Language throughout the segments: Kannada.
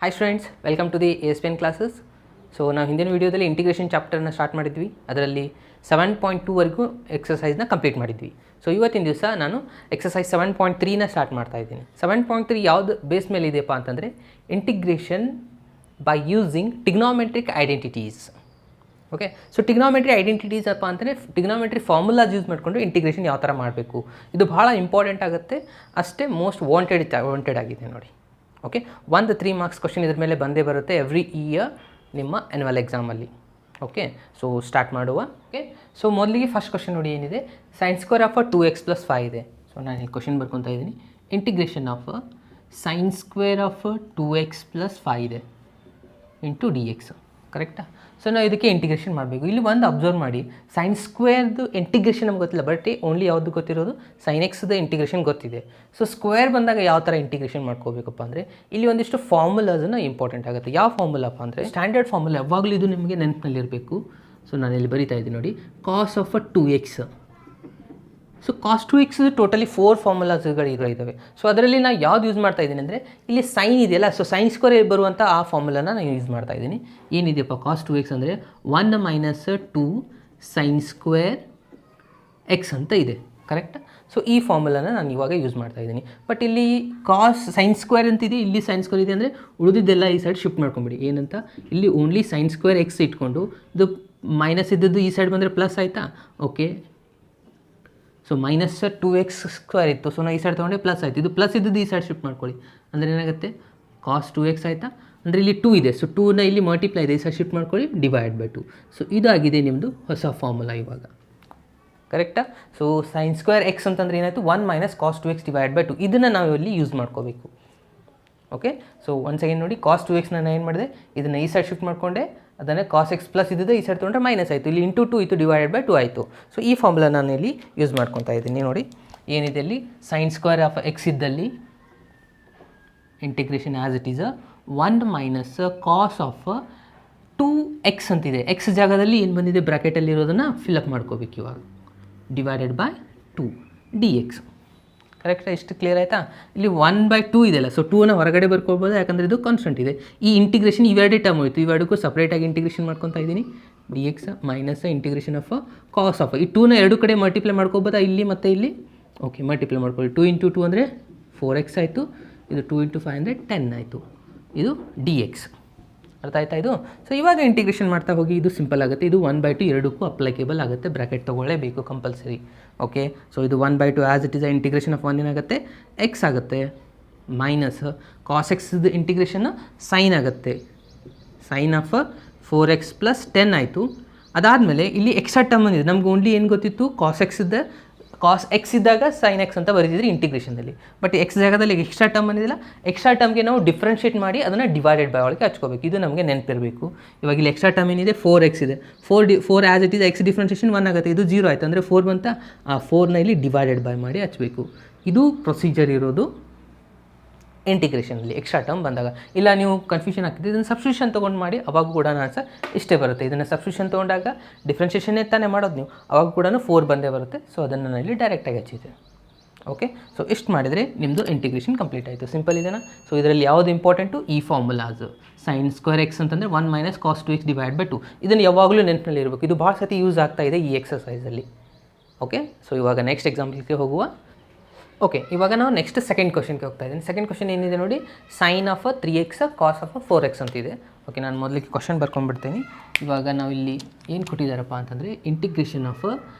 Hi students, welcome to the ASPN classes. So ನಾವು ಹಿಂದಿನ ವಿಡಿಯೋದಲ್ಲಿ ಇಂಟಿಗ್ರೇಷನ್ ಚಾಪ್ಟರ್ನ ಸ್ಟಾರ್ಟ್ ಮಾಡಿದ್ವಿ. ಅದರಲ್ಲಿ 7.2 ವರೆಗೂ ಎಕ್ಸಸೈಸ್ನ ಕಂಪ್ಲೀಟ್ ಮಾಡಿದ್ವಿ. ಸೊ ಇವತ್ತಿನ ದಿವಸ ನಾನು ಎಕ್ಸಸೈಸ್ 7.3ನ ಸ್ಟಾರ್ಟ್ ಮಾಡ್ತಾ ಇದ್ದೀನಿ. 7.3 ಯಾವುದು ಬೇಸ್ ಮೇಲೆ ಇದೆಯಪ್ಪ ಅಂತಂದರೆ integration by using trigonometric identities. Okay, so trigonometry identities ಅಪ್ಪ ಅಂತಂದರೆ ಟಿಗ್ನೋಮೆಟ್ರಿ ಫಾರ್ಮುಲಾಸ್ ಯೂಸ್ ಮಾಡಿಕೊಂಡು ಇಂಟಿಗ್ರೇಷನ್ ಯಾವ ಥರ ಮಾಡಬೇಕು, ಇದು ಭಾಳ ಇಂಪಾರ್ಟೆಂಟ್ ಆಗುತ್ತೆ, ಅಷ್ಟೇ ಮೋಸ್ಟ್ ವಾಂಟೆಡ್ ಆಗಿದೆ ನೋಡಿ. ಓಕೆ, 3 ಮಾರ್ಕ್ಸ್ ಕ್ವಶನ್ ಇದ್ರ ಮೇಲೆ ಬಂದೇ ಬರುತ್ತೆ ಎವ್ರಿ ಇಯರ್ ನಿಮ್ಮ ಆ್ಯನ್ಯುವಲ್ ಎಕ್ಸಾಮಲ್ಲಿ. ಓಕೆ, ಸೊ ಸ್ಟಾರ್ಟ್ ಮಾಡುವ. ಓಕೆ, ಸೊ ಮೊದಲಿಗೆ ಫಸ್ಟ್ ಕ್ವಶನ್ ನೋಡಿ ಏನಿದೆ, ಸೈನ್ ಸ್ಕ್ವೇರ್ ಆಫ್ 2x + 5 ಇದೆ. ಸೊ ನಾನು ಈ ಕ್ವಶನ್ ಬರ್ಕೊತಾ ಇದ್ದೀನಿ. Integration of sine square of 2x + 5 ಇದೆ ಇಂಟು dx. ಕರೆಕ್ಟಾ? ಸೊ ನಾವು ಇದಕ್ಕೆ ಇಂಟಿಗ್ರೇಷನ್ ಮಾಡಬೇಕು. ಇಲ್ಲಿ ಒಂದು ಅಬ್ಸರ್ವ್ ಮಾಡಿ, ಸೈನ್ ಸ್ಕ್ವೇರ್ದು ಇಂಟಿಗ್ರೇಷನ್ ನಮ್ಗೆ ಗೊತ್ತಿಲ್ಲ, ಬಟ್ ಓನ್ಲಿ ಯಾವುದು ಗೊತ್ತಿರೋದು, ಸೈನ್ ಎಕ್ಸ್ದು ಇಂಟಿಗ್ರೇಷನ್ ಗೊತ್ತಿದೆ. ಸೊ ಸ್ಕ್ವೇರ್ ಬಂದಾಗ ಯಾವ ಥರ ಇಂಟಿಗ್ರೇಷನ್ ಮಾಡ್ಕೋಬೇಕಪ್ಪ ಅಂದರೆ ಇಲ್ಲಿ ಒಂದಿಷ್ಟು ಫಾರ್ಮುಲಾಸನ್ನು ಇಂಪಾರ್ಟೆಂಟ್ ಆಗುತ್ತೆ. ಯಾವ ಫಾರ್ಮುಲಾಪ್ಪ ಅಂದರೆ ಸ್ಟ್ಯಾಂಡರ್ಡ್ ಫಾರ್ಮುಲಾ, ಯಾವಾಗಲೂ ಇದು ನಿಮಗೆ ನೆನಪಿನಲ್ಲಿರಬೇಕು. ಸೊ ನಾನು ಇಲ್ಲಿ ಬರಿತಾ ಇದ್ದೀನಿ ನೋಡಿ, cos of 2x. So cos 2x totally 4 ಫಾರ್ಮುಲಾಸ್ಗಳು ಇದ್ದಾವೆ. ಸೊ ಅದರಲ್ಲಿ ನಾನು ಯಾವ್ದು ಯೂಸ್ ಮಾಡ್ತಾ ಇದ್ದೀನಿ ಅಂದರೆ ಇಲ್ಲಿ ಸೈನ್ ಇದೆಯಲ್ಲ, ಸೊ ಸೈನ್ ಸ್ಕ್ವೇರ್ ಬರುವಂಥ ಆ ಫಾರ್ಮುಲಾನ ನಾನು ಯೂಸ್ ಮಾಡ್ತಾ ಇದ್ದೀನಿ. ಏನಿದೆಯಪ್ಪ, ಕಾಸ್ 2x ಅಂದರೆ 1 - 2 ಸೈನ್ ಸ್ಕ್ವೇರ್ ಎಕ್ಸ್ ಅಂತ ಇದೆ. ಕರೆಕ್ಟಾ? ಸೊ ಈ ಫಾರ್ಮುಲಾನ ನಾನು ಇವಾಗ ಯೂಸ್ ಮಾಡ್ತಾ ಇದ್ದೀನಿ. ಬಟ್ ಇಲ್ಲಿ ಕಾಸ್ ಸೈನ್ ಸ್ಕ್ವೇರ್ ಅಂತಿದೆ, ಇಲ್ಲಿ ಸೈನ್ ಸ್ಕ್ವೇರ್ ಇದೆ ಅಂದರೆ ಉಳಿದಿದ್ದೆಲ್ಲ ಈ ಸೈಡ್ ಶಿಫ್ಟ್ ಮಾಡ್ಕೊಂಬಿಡಿ. ಏನಂತ, ಇಲ್ಲಿ ಓನ್ಲಿ ಸೈನ್ ಸ್ಕ್ವೇರ್ ಎಕ್ಸ್ ಇಟ್ಕೊಂಡು ಇದು ಮೈನಸ್ ಇದ್ದದ್ದು ಈ ಸೈಡ್ ಬಂದರೆ ಪ್ಲಸ್ ಆಯಿತಾ. ಓಕೆ, ಸೊ -2x² ಇತ್ತು, ಸೊ ನಾವು ಈ ಸೈಡ್ ತೊಗೊಂಡೆ ಪ್ಲಸ್ ಆಯಿತು. ಇದು ಪ್ಲಸ್ ಇದ್ದದ್ದು ಈ ಸೈಡ್ ಶಿಫ್ಟ್ ಮಾಡ್ಕೊಳ್ಳಿ, ಅಂದರೆ ಏನಾಗುತ್ತೆ, ಕಾಸ್ 2x ಆಯಿತಾ. ಅಂದರೆ ಇಲ್ಲಿ 2 ಇದೆ, ಸೊ 2ನ ಇಲ್ಲಿ ಮಲ್ಟಿಪ್ಲೈ ಇದೆ, ಈ ಸೈಡ್ ಶಿಫ್ಟ್ ಮಾಡ್ಕೊಳ್ಳಿ, /2. ಸೊ ಇದಾಗಿದೆ ನಿಮ್ಮದು ಹೊಸ ಫಾರ್ಮುಲಾ ಇವಾಗ. ಕರೆಕ್ಟಾ? ಸೊ ಸೈನ್ ಸ್ಕ್ವೇರ್ ಎಕ್ಸ್ ಅಂತಂದರೆ ಏನಾಯಿತು, 1 - cos 2x /2. ಇದನ್ನು ನಾವು ಇಲ್ಲಿ ಯೂಸ್ ಮಾಡ್ಕೋಬೇಕು. ಓಕೆ, ಸೊ ಒಂದು ಸೆಕೆಂಡ್ ನೋಡಿ, ಕಾಸ್ 2x ನಾನು ಏನು ಮಾಡಿದೆ, ಇದನ್ನು ಈ ಸೈಡ್ ಶಿಫ್ಟ್ ಮಾಡಿಕೊಂಡೆ, ಅದನ್ನು ಕಾಸ್ ಎಕ್ಸ್ ಪ್ಲಸ್ ಇದ್ದಿದೆ ಈ ಸೈಡ್ ತೊಗೊಂಡ್ರೆ ಮೈನಸ್ ಆಯಿತು, ಇಲ್ಲಿ ಇಂಟು 2 ಇತ್ತು, /2 ಆಯಿತು. ಸೊ ಈ ಫಾರ್ಮುಲಾ ನಾನು ಇಲ್ಲಿ ಯೂಸ್ ಮಾಡ್ಕೊತಾ ಇದ್ದೀನಿ ನೋಡಿ. ಏನಿದೆ ಅಲ್ಲಿ, ಸೈನ್ ಸ್ಕ್ವೇರ್ ಆಫ್ ಎಕ್ಸ್ ಇದ್ದಲ್ಲಿ integration as it is 1 - cos of 2x ಅಂತಿದೆ. ಎಕ್ಸ್ ಜಾಗದಲ್ಲಿ ಏನು ಬಂದಿದೆ ಬ್ರ್ಯಾಕೆಟಲ್ಲಿರೋದನ್ನು ಫಿಲಪ್ ಮಾಡ್ಕೋಬೇಕು ಇವಾಗ, /2 dx. ಕರೆಕ್ಟಾ? ಇಷ್ಟು ಕ್ಲಿಯರ್ ಆಯಿತಾ? ಇಲ್ಲಿ 1/2 ಇದೆಯಲ್ಲ, ಸೊ 2ನ ಹೊರಗಡೆ ಬರ್ಕೊಳ್ಬೋದು, ಯಾಕಂದರೆ ಇದು ಕಾನ್ಸ್ಟೆಂಟ್ ಇದೆ. ಈ ಇಂಟಿಗ್ರೇಷನ್ ಇವೆರಡೇ ಟರ್ಮ್ ಹೋಯಿತು, ಇವೆರಡಕ್ಕೂ ಸಪ್ರೇಟಾಗಿ ಇಂಟಿಗ್ರೇಷನ್ ಮಾಡ್ಕೊತಾ ಇದ್ದೀನಿ. dx minus integration of cos of, ಈ 2ನ ಎರಡು ಕಡೆ ಮಲ್ಟಿಪ್ಲೈ ಮಾಡ್ಕೋಬೋದಾ, ಇಲ್ಲಿ ಮತ್ತು ಇಲ್ಲಿ. ಓಕೆ, ಮಲ್ಟಿಪ್ಲೈ ಮಾಡ್ಕೊಳ್ಳಿ. 2 × 2 ಅಂದರೆ 4x ಆಯಿತು, ಇದು 2 × 5 ಅಂದರೆ 10 ಆಯಿತು, ಇದು dx. ಅರ್ಥ ಆಯ್ತಾ ಇದು? ಸೊ ಇವಾಗ ಇಂಟಿಗ್ರೇಷನ್ ಮಾಡ್ತಾ ಹೋಗಿ, ಇದು ಸಿಂಪಲ್ ಆಗುತ್ತೆ. ಇದು 1/2 ಎರಡಕ್ಕೂ ಅಪ್ಲೈಕೇಬಲ್ ಆಗುತ್ತೆ, ಬ್ರ್ಯಾಕೆಟ್ ತೊಗೊಳ್ಳೇಬೇಕು ಕಂಪಲ್ಸರಿ. ಓಕೆ, ಸೊ ಇದು 1/2 as it is integration of 1 ಏನಾಗುತ್ತೆ, ಎಕ್ಸ್ ಆಗುತ್ತೆ, ಮೈನಸ್ ಕಾಸ್ ಎಕ್ಸ್ದು ಇಂಟಿಗ್ರೇಷನ್ ಸೈನ್ ಆಗುತ್ತೆ, ಸೈನ್ ಆಫ್ 4x + 10 ಆಯಿತು. ಅದಾದಮೇಲೆ ಇಲ್ಲಿ ಎಕ್ಸ್ಟ್ರಾ ಟರ್ಮ್ ಬಂದಿದೆ, ನಮ್ಗೆ ಓನ್ಲಿ ಏನು ಗೊತ್ತಿತ್ತು, ಕಾಸ್ ಎಕ್ಸ್ ಇದ್ದಾಗ ಸೈನ್ ಎಕ್ಸ್ ಅಂತ ಬರೀತಿದ್ರಿ ಇಂಟಿಗ್ರೇಷನಲ್ಲಿ. ಬಟ್ ಎಕ್ಸ್ ಜಾಗದಲ್ಲಿ ಎಕ್ಸ್ಟ್ರಾ ಟರ್ಮ್ ಬಂದಿದ್ದಿಲ್ಲ, ಎಕ್ಸ್ಟ್ರಾ ಟರ್ಮ್ಗೆ ನಾವು ಡಿಫ್ರೆನ್ಷಿಯೇಟ್ ಮಾಡಿ ಅದನ್ನು /2 ಒಳಗೆ ಹಚ್ಕೋಬೇಕು. ಇದು ನಮಗೆ ನೆನಪಿರಬೇಕು. ಇವಾಗ ಇಲ್ಲಿ ಎಕ್ಸ್ಟ್ರಾ ಟರ್ಮ್ ಏನಿದೆ, 4x ಇದೆ, 4 as it is X differentiation 1 ಆಗುತ್ತೆ, ಇದು 0 ಆಯಿತು, ಅಂದರೆ 4 ಬಂತ, ಆ 4ನ ಇಲ್ಲಿ /2 ಮಾಡಿ ಹಚ್ಚಬೇಕು. ಇದು ಪ್ರೊಸೀಜರ್ ಇರೋದು ಇಂಟಿಗ್ರೇಷನಲ್ಲಿ ಎಕ್ಸ್ಟ್ರಾ ಟರ್ಮ್ ಬಂದಾಗ. ಇಲ್ಲ ನೀವು ಕನ್ಫ್ಯೂಷನ್ ಆಗ್ತಿದೆ, ಇದನ್ನು ಸಬ್ಸ್ಟಿಟ್ಯೂಷನ್ ತೊಗೊಂಡು ಮಾಡಿ, ಅವಾಗ ಕೂಡ ಆನ್ಸರ್ ಇಷ್ಟೇ ಬರುತ್ತೆ. ಇದನ್ನು ಸಬ್ಸ್ಟಿಟ್ಯೂಷನ್ ತೊಗೊಂಡಾಗ ಡಿಫ್ರೆನ್ಷಿಯೇಷನ್ನೇ ತಾನೇ ಮಾಡೋದು ನೀವು, ಅವಾಗ ಕೂಡ 4 ಬಂದೇ ಬರುತ್ತೆ. ಸೊ ಅದನ್ನು ನಾನು ಇಲ್ಲಿ ಡೈರೆಕ್ಟಾಗಿ ಹಚ್ಚಿದ್ದೆ. ಓಕೆ, ಸೊ ಇಷ್ಟು ಮಾಡಿದರೆ ನಿಮ್ಮದು ಇಂಟಿಗ್ರೇಷನ್ ಕಂಪ್ಲೀಟ್ ಆಯಿತು. ಸಿಂಪಲ್ ಇದೆನಾ? ಸೊ ಇದರಲ್ಲಿ ಯಾವುದು ಇಂಪಾರ್ಟೆಂಟು, ಈ ಫಾರ್ಮುಲಾಸ್. ಸೈನ್ ಸ್ಕ್ವೇರ್ ಎಕ್ಸ್ ಅಂತಂದರೆ 1 - cos 2x /2. ಇದನ್ನು ಯಾವಾಗಲೂ ನೆನಪಿನಲ್ಲಿ ಇರಬೇಕು, ಇದು ಭಾಳ ಸತಿ ಯೂಸ್ ಆಗ್ತಾ ಇದೆ ಈ ಎಕ್ಸಸೈಸಲ್ಲಿ. ಓಕೆ, ಸೊ ಇವಾಗ ನೆಕ್ಸ್ಟ್ ಎಕ್ಸಾಂಪಲ್ಗೆ ಹೋಗುವ. ಓಕೆ, ಇವಾಗ ನಾವು ನೆಕ್ಸ್ಟ್ ಸೆಕೆಂಡ್ ಕ್ವಶನ್ಗೆ ಹೋಗ್ತಾ ಇದ್ದೀನಿ. ಸೆಕೆಂಡ್ ಕ್ವಶನ್ ಏನಿದೆ ನೋಡಿ, sine of 3x cos of 4x ಅಂತಿದೆ. ಓಕೆ, ನಾನು ಮೊದಲಿಗೆ ಕ್ವಶನ್ ಬರ್ಕೊಂಡ್ಬಿಡ್ತೀನಿ. ಇವಾಗ ನಾವು ಇಲ್ಲಿ ಏನು ಕೊಟ್ಟಿದ್ದಾರಪ್ಪ ಅಂತಂದರೆ integration of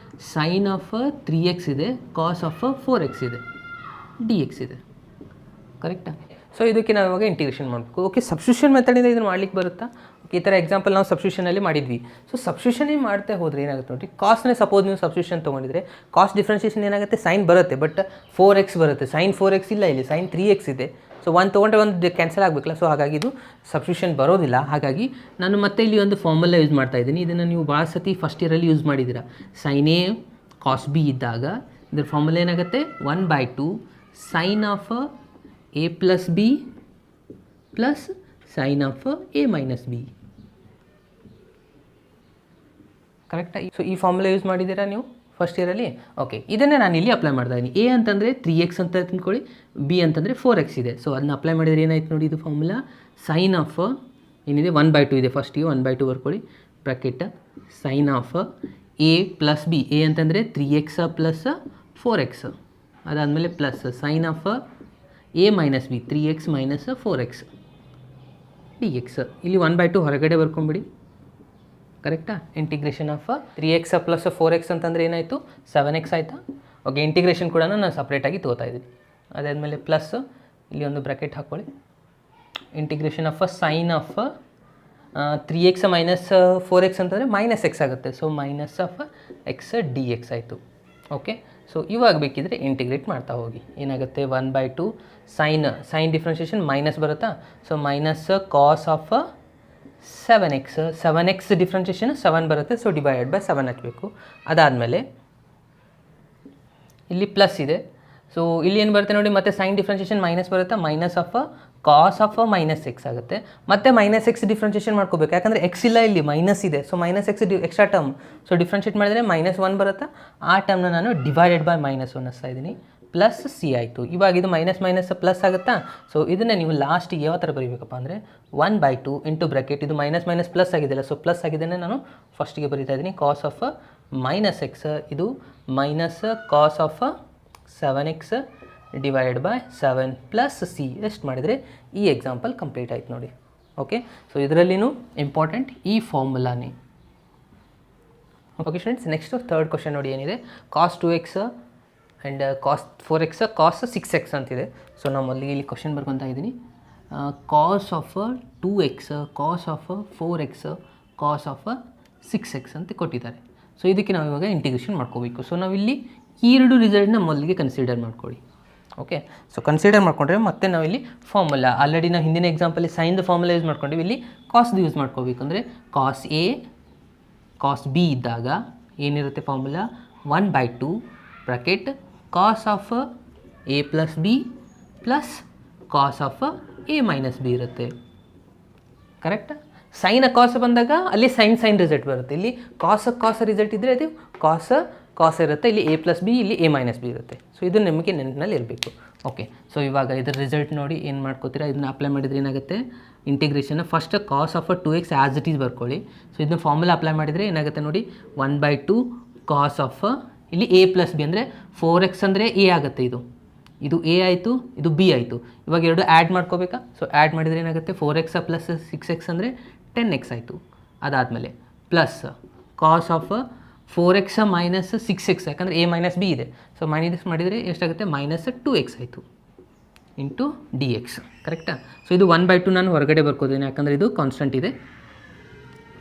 sine of 3x ಇದೆ, ಕಾಸ್ ಆಫ್ 4x ಇದೆ, dx ಇದೆ. ಕರೆಕ್ಟಾ? ಸೊ ಇದಕ್ಕೆ ನಾವು ಇವಾಗ ಇಂಟಿಗ್ರೇಷನ್ ಮಾಡಬೇಕು. ಓಕೆ, ಸಬ್ಸ್ಟಿಟ್ಯೂಷನ್ ಮೆಥಡಿಂದ ಇದನ್ನು ಮಾಡ್ಲಿಕ್ಕೆ ಬರುತ್ತಾ? ಓಕೆ, ಈ ಥರ ಎಕ್ಸಾಂಪಲ್ ನಾವು ಸಬ್ಸ್ಟಿಟ್ಯೂಷನಲ್ಲಿ ಮಾಡಿದ್ವಿ. ಸೊ ಸಬ್ಸ್ಟಿಟ್ಯೂಷನ್ನೇ ಮಾಡ್ತಾ ಹೋದರೆ ಏನಾಗುತ್ತೆ ನೋಡಿ, ಕಾಸ್ನೇ ಸಪೋಸ್ ನೀವು ಸಬ್ಸ್ಟಿಟ್ಯೂಷನ್ ತೊಗೊಂಡಿದ್ರೆ ಕಾಸ್ಟ್ ಡಿಫ್ರೆನ್ಷಿಯೇಷನ್ ಏನಾಗುತ್ತೆ, ಸೈನ್ ಬರುತ್ತೆ, ಬಟ್ 4x ಬರುತ್ತೆ, ಸೈನ್ 4x ಇಲ್ಲ, ಇಲ್ಲಿ ಸೈನ್ 3x ಇದೆ. ಸೊ 1 ತೊಗೊಂಡ್ರೆ 1 ಕ್ಯಾನ್ಸಲ್ ಆಗಬೇಕಲ್ಲ, ಸೊ ಹಾಗಾಗಿ ಇದು ಸಬ್ಸ್ಟಿಟ್ಯೂಷನ್ ಬರೋದಿಲ್ಲ. ಹಾಗಾಗಿ ನಾನು ಮತ್ತೆ ಇಲ್ಲಿ ಒಂದು ಫಾರ್ಮುಲಾ ಯೂಸ್ ಮಾಡ್ತಾ ಇದ್ದೀನಿ. ಇದನ್ನು ನೀವು ಭಾಳ ಸತಿ ಫಸ್ಟ್ ಇಯರಲ್ಲಿ ಯೂಸ್ ಮಾಡಿದ್ದೀರಾ. ಸೈನ್ ಎ ಕಾಸ್ ಬಿ ಇದ್ದಾಗ ಇದ್ರ ಫಾರ್ಮುಲಾ ಏನಾಗುತ್ತೆ, 1/2 sine of a + b plus sine of a - b. ಕರೆಕ್ಟಾ? ಸೊ ಈ ಫಾರ್ಮುಲಾ ಯೂಸ್ ಮಾಡಿದ್ದೀರಾ ನೀವು ಫಸ್ಟ್ ಇಯರಲ್ಲಿ. ಓಕೆ, ಇದನ್ನೇ ನಾನು ಇಲ್ಲಿ ಅಪ್ಲೈ ಮಾಡ್ತಾ ಇದ್ದೀನಿ. ಎ ಅಂತಂದರೆ 3x ಅಂತ ತಿಳ್ಕೊಳ್ಳಿ, ಬಿ ಅಂತಂದರೆ 4x ಇದೆ. ಸೊ ಅದನ್ನ ಅಪ್ಲೈ ಮಾಡಿದರೆ ಏನಾಯ್ತು ನೋಡಿ, ಇದು ಫಾರ್ಮುಲಾ ಸೈನ್ ಆಫ್ ಏನಿದೆ 1/2 ಇದೆ. ಫಸ್ಟಿಗೆ 1/2 ಬರ್ಕೊಳ್ಳಿ, bracket sine of A plus B. A ಅಂತಂದರೆ 3x ಪ್ಲಸ್ 4x, ಅದಾದಮೇಲೆ plus sine of A minus B 3x minus 4x dx. ಇಲ್ಲಿ 1/2 ಹೊರಗಡೆ ಬರ್ಕೊಂಬಿಡಿ, ಕರೆಕ್ಟಾ? Integration of 3x plus 4x ಅಂತಂದರೆ ಏನಾಯಿತು, 7x ಆಯಿತಾ? ಓಕೆ, ಇಂಟಿಗ್ರೇಷನ್ ಕೂಡ ನಾನು ಸಪ್ರೇಟಾಗಿ ತೊಗೋತಾ ಇದ್ದೀನಿ. ಅದಾದಮೇಲೆ ಪ್ಲಸ್ ಇಲ್ಲಿ ಒಂದು ಬ್ರ್ಯಾಕೆಟ್ ಹಾಕ್ಕೊಳ್ಳಿ, integration of sine of 3x minus 4x ಅಂತಂದರೆ ಮೈನಸ್ ಎಕ್ಸ್ ಆಗುತ್ತೆ. So minus of x d x ಆಯಿತು. ಓಕೆ, ಸೊ ಇವಾಗ ಬೇಕಿದ್ರೆ ಇಂಟಿಗ್ರೇಟ್ ಮಾಡ್ತಾ ಹೋಗಿ. ಏನಾಗುತ್ತೆ, 1/2 ಸೈನ್ ಡಿಫ್ರೆನ್ಷಿಯೇಷನ್ ಮೈನಸ್ ಬರುತ್ತಾ? So minus cos of 7x differentiation 7 ಬರುತ್ತೆ. ಸೊ ಡಿವೈಡೆಡ್ ಬೈ 7 ಹಚ್ಚಬೇಕು. ಅದಾದಮೇಲೆ ಇಲ್ಲಿ ಪ್ಲಸ್ ಇದೆ. ಸೊ ಇಲ್ಲಿ ಏನು ಬರುತ್ತೆ ನೋಡಿ, ಮತ್ತೆ ಸೈನ್ ಡಿಫ್ರೆನ್ಷಿಯೇಷನ್ ಮೈನಸ್ ಬರುತ್ತೆ, minus of cos of minus x ಆಗುತ್ತೆ. ಮತ್ತೆ ಮೈನಸ್ ಎಕ್ಸ್ ಡಿಫ್ರೆನ್ಷಿಯೇಷನ್ ಮಾಡ್ಕೋಬೇಕು, ಯಾಕಂದರೆ ಎಕ್ಸ್ ಇಲ್ಲ, ಇಲ್ಲಿ ಮೈನಸ್ ಇದೆ. So minus X extra term, so differentiate ಮಾಡಿದರೆ -1 ಬರುತ್ತಾ? ಆ ಟರ್ಮ್ನ ನಾನು ಡಿವೈಡೆಡ್ ಬೈ -1 ಹಚ್ತಾ ಇದ್ದೀನಿ, ಪ್ಲಸ್ ಸಿ ಆಯಿತು. ಇವಾಗ ಇದು ಮೈನಸ್ ಮೈನಸ್ ಪ್ಲಸ್ ಆಗುತ್ತಾ? ಸೊ ಇದನ್ನು ನೀವು ಲಾಸ್ಟಿಗೆ ಯಾವ ಥರ ಬರೀಬೇಕಪ್ಪ ಅಂದರೆ 1/2 ಇಂಟು ಬ್ರ್ಯಾಕೆಟ್, ಇದು ಮೈನಸ್ ಮೈನಸ್ ಪ್ಲಸ್ ಆಗಿದೆಯಲ್ಲ, ಸೊ ಪ್ಲಸ್ ಆಗಿದ್ದೇನೆ ನಾನು ಫಸ್ಟಿಗೆ ಬರೀತಾ ಇದ್ದೀನಿ. ಕಾಸ್ ಆಫ್ ಮೈನಸ್ ಎಕ್ಸ್, ಇದು minus cos of 7x divided by 7 plus C. ಎಷ್ಟು ಮಾಡಿದರೆ ಈ ಎಕ್ಸಾಂಪಲ್ ಕಂಪ್ಲೀಟ್ ಆಯ್ತು ನೋಡಿ. ಓಕೆ, ಸೊ ಇದರಲ್ಲಿನೂ ಇಂಪಾರ್ಟೆಂಟ್ ಈ ಫಾರ್ಮುಲಾನೇ. Okay students, next third question ನೋಡಿ, ಏನಿದೆ ಕಾಸ್ 2x and cos 4x cos 6x ಅಂತಿದೆ. ಸೊ ನಾವು ಮೊದಲಿಗೆ ಇಲ್ಲಿ ಕ್ವಶನ್ ಬರ್ಕೊತಾ ಇದ್ದೀನಿ. Cos of 2x cos of 4x cos of 6x ಅಂತ ಕೊಟ್ಟಿದ್ದಾರೆ. ಸೊ ಇದಕ್ಕೆ ನಾವು ಇವಾಗ ಇಂಟಿಗ್ರೇಷನ್ ಮಾಡ್ಕೋಬೇಕು. ಸೊ ನಾವಿಲ್ಲಿ ಈ ಎರಡು ರಿಸಲ್ಟ್ನ ಮೊದಲಿಗೆ ಕನ್ಸಿಡರ್ ಮಾಡ್ಕೊಳ್ಳಿ. ಓಕೆ, ಸೊ ಕನ್ಸಿಡರ್ ಮಾಡ್ಕೊಂಡ್ರೆ ಮತ್ತೆ ನಾವಿಲ್ಲಿ ಫಾರ್ಮುಲಾ ಆಲ್ರೆಡಿ ನಾವು ಹಿಂದಿನ ಎಕ್ಸಾಂಪಲ್ಲಿ ಸೈನ್ದು ಫಾರ್ಮುಲಾ ಯೂಸ್ ಮಾಡ್ಕೊಂಡಿವಿ, ಇಲ್ಲಿ ಕಾಸ್ದು ಯೂಸ್ ಮಾಡ್ಕೋಬೇಕು. ಅಂದರೆ ಕಾಸ್ ಎ ಕಾಸ್ ಬಿ ಇದ್ದಾಗ ಏನಿರುತ್ತೆ formula 1/2 bracket cos of A plus B plus cos of A minus B ಇರುತ್ತೆ. ಕರೆಕ್ಟಾ? ಸೈನ್ ಕಾಸ್ ಬಂದಾಗ ಅಲ್ಲಿ ಸೈನ್ ರಿಸಲ್ಟ್ ಬರುತ್ತೆ. ಇಲ್ಲಿ ಕಾಸ್ ರಿಸಲ್ಟ್ ಇದ್ದರೆ ಅದು ಕಾಸ್ ಇರುತ್ತೆ, ಇಲ್ಲಿ ಎ ಪ್ಲಸ್ ಬಿ, ಇಲ್ಲಿ ಎ ಮೈನಸ್ ಬಿ ಇರುತ್ತೆ. ಸೊ ಇದು ನಿಮಗೆ ನೆನಪಿನಲ್ಲಿ ಇರಬೇಕು. ಓಕೆ, ಸೊ ಇವಾಗ ಇದರ ರಿಸಲ್ಟ್ ನೋಡಿ ಏನು ಮಾಡ್ಕೋತೀರಾ, ಇದನ್ನ ಅಪ್ಲೈ ಮಾಡಿದರೆ ಏನಾಗುತ್ತೆ, integration first cos of 2x as it is ಬರ್ಕೊಳ್ಳಿ. ಸೊ ಇದನ್ನ ಫಾರ್ಮುಲಾ ಅಪ್ಲೈ ಮಾಡಿದರೆ ಏನಾಗುತ್ತೆ ನೋಡಿ, 1/2 ಕಾಸ್ ಆಫ್ ಇಲ್ಲಿ ಎ ಪ್ಲಸ್ ಬಿ ಅಂದರೆ 4x ಅಂದರೆ ಎ ಆಗುತ್ತೆ, ಇದು ಎ ಆಯಿತು, ಇದು ಬಿ ಆಯಿತು. ಇವಾಗ ಎರಡು ಆ್ಯಡ್ ಮಾಡ್ಕೋಬೇಕಾ? ಸೊ ಆ್ಯಡ್ ಮಾಡಿದರೆ ಏನಾಗುತ್ತೆ, 4x ಪ್ಲಸ್ 6x ಅಂದರೆ 10x ಆಯಿತು. ಅದಾದಮೇಲೆ plus cos of 4x minus 6x, ಯಾಕಂದರೆ ಎ ಮೈನಸ್ ಬಿ ಇದೆ. ಸೊ ಮೈನಸ್ ಮಾಡಿದರೆ ಎಷ್ಟಾಗುತ್ತೆ, -2x ಆಯಿತು ಇಂಟು ಡಿ ಎಕ್ಸ್. ಕರೆಕ್ಟಾ? ಸೊ ಇದು 1/2 ನಾನು ಹೊರಗಡೆ ಬರ್ಕೋತೀನಿ, ಯಾಕಂದರೆ ಇದು ಕಾನ್ಸ್ಟೆಂಟ್ ಇದೆ,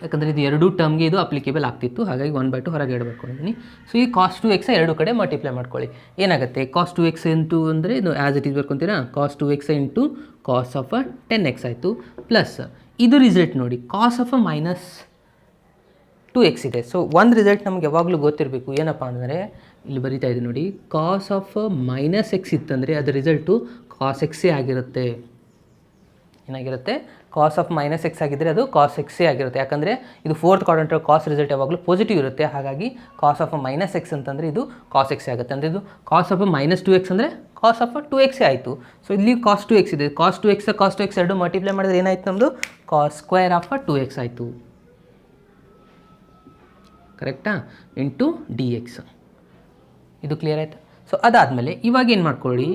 ಯಾಕಂದರೆ ಇದು ಎರಡು ಟರ್ಮ್ಗೆ ಇದು ಅಪ್ಲಿಕೇಬಲ್ ಆಗ್ತಿತ್ತು, ಹಾಗಾಗಿ 1/2 ಹೊರಗಡೆ ಬರ್ಕೊಂಡಿದ್ದೀನಿ. ಸೊ ಈ ಕಾಸ್ 2x ಎರಡು ಕಡೆ ಮಲ್ಟಿಪ್ಲೈ ಮಾಡ್ಕೊಳ್ಳಿ. ಏನಾಗುತ್ತೆ, ಕಾಸ್ 2x ಇಂಟು ಅಂದರೆ ಇದು ಆ್ಯಸ್ ಇಟ್ ಈಸ್ ಬರ್ಕೊತೀರಾ, cos 2x into cos of 10x ಆಯಿತು, ಪ್ಲಸ್ ಇದು ರಿಸಲ್ಟ್ ನೋಡಿ ಕಾಸ್ ಆಫ್ -2x ಇದೆ. ಸೊ ಒಂದು ರಿಸಲ್ಟ್ ನಮ್ಗೆ ಯಾವಾಗಲೂ ಗೊತ್ತಿರಬೇಕು, ಏನಪ್ಪ ಅಂದರೆ ಇಲ್ಲಿ ಬರಿತಾ ಇದೆ ನೋಡಿ, ಕಾಸ್ ಆಫ್ -x ಇತ್ತಂದರೆ ಅದು ರಿಸಲ್ಟು ಕಾಸ್ ಎಕ್ಸೇ ಆಗಿರುತ್ತೆ. ಏನಾಗಿರುತ್ತೆ, ಕಾಸ್ ಆಫ್ -x ಆಗಿದ್ದರೆ ಅದು ಕಾಸ್ ಎಕ್ಸೇ ಆಗಿರುತ್ತೆ, ಯಾಕಂದರೆ ಇದು ಫೋರ್ತ್ ಕ್ವಾಡ್ರಂಟ್ ಕಾಸ್ ರಿಸಲ್ಟ್ ಯಾವಾಗಲೂ ಪಾಸಿಟಿವ್ ಇರುತ್ತೆ. ಹಾಗಾಗಿ ಕಾಸ್ ಆಫ್ -x ಅಂತಂದರೆ ಇದು ಕಾಸ್ ಎಕ್ಸೇ ಆಗುತ್ತೆ. ಅಂದರೆ ಇದು ಕಾಸ್ ಆಫ್ -2x ಅಂದರೆ ಕಾಸ್ ಆಫ್ 2x ಆಯಿತು. ಸೊ ಇಲ್ಲಿ ಕಾಸ್ 2x ಇದೆ, ಕಾಸ್ 2x ಎರಡು ಮಲ್ಟಿಪ್ಲೈ ಮಾಡಿದ್ರೆ ಏನಾಯಿತು, ನಮ್ಮದು ಕಾಸ್ ಸ್ಕ್ವೇರ್ ಆಫ್ 2x ಆಯಿತು. ಕರೆಕ್ಟಾ? Into d X. ಇದು ಕ್ಲಿಯರ್ ಆಯಿತಾ? ಸೊ ಅದಾದಮೇಲೆ ಇವಾಗ ಏನು ಮಾಡ್ಕೊಳ್ಳಿ,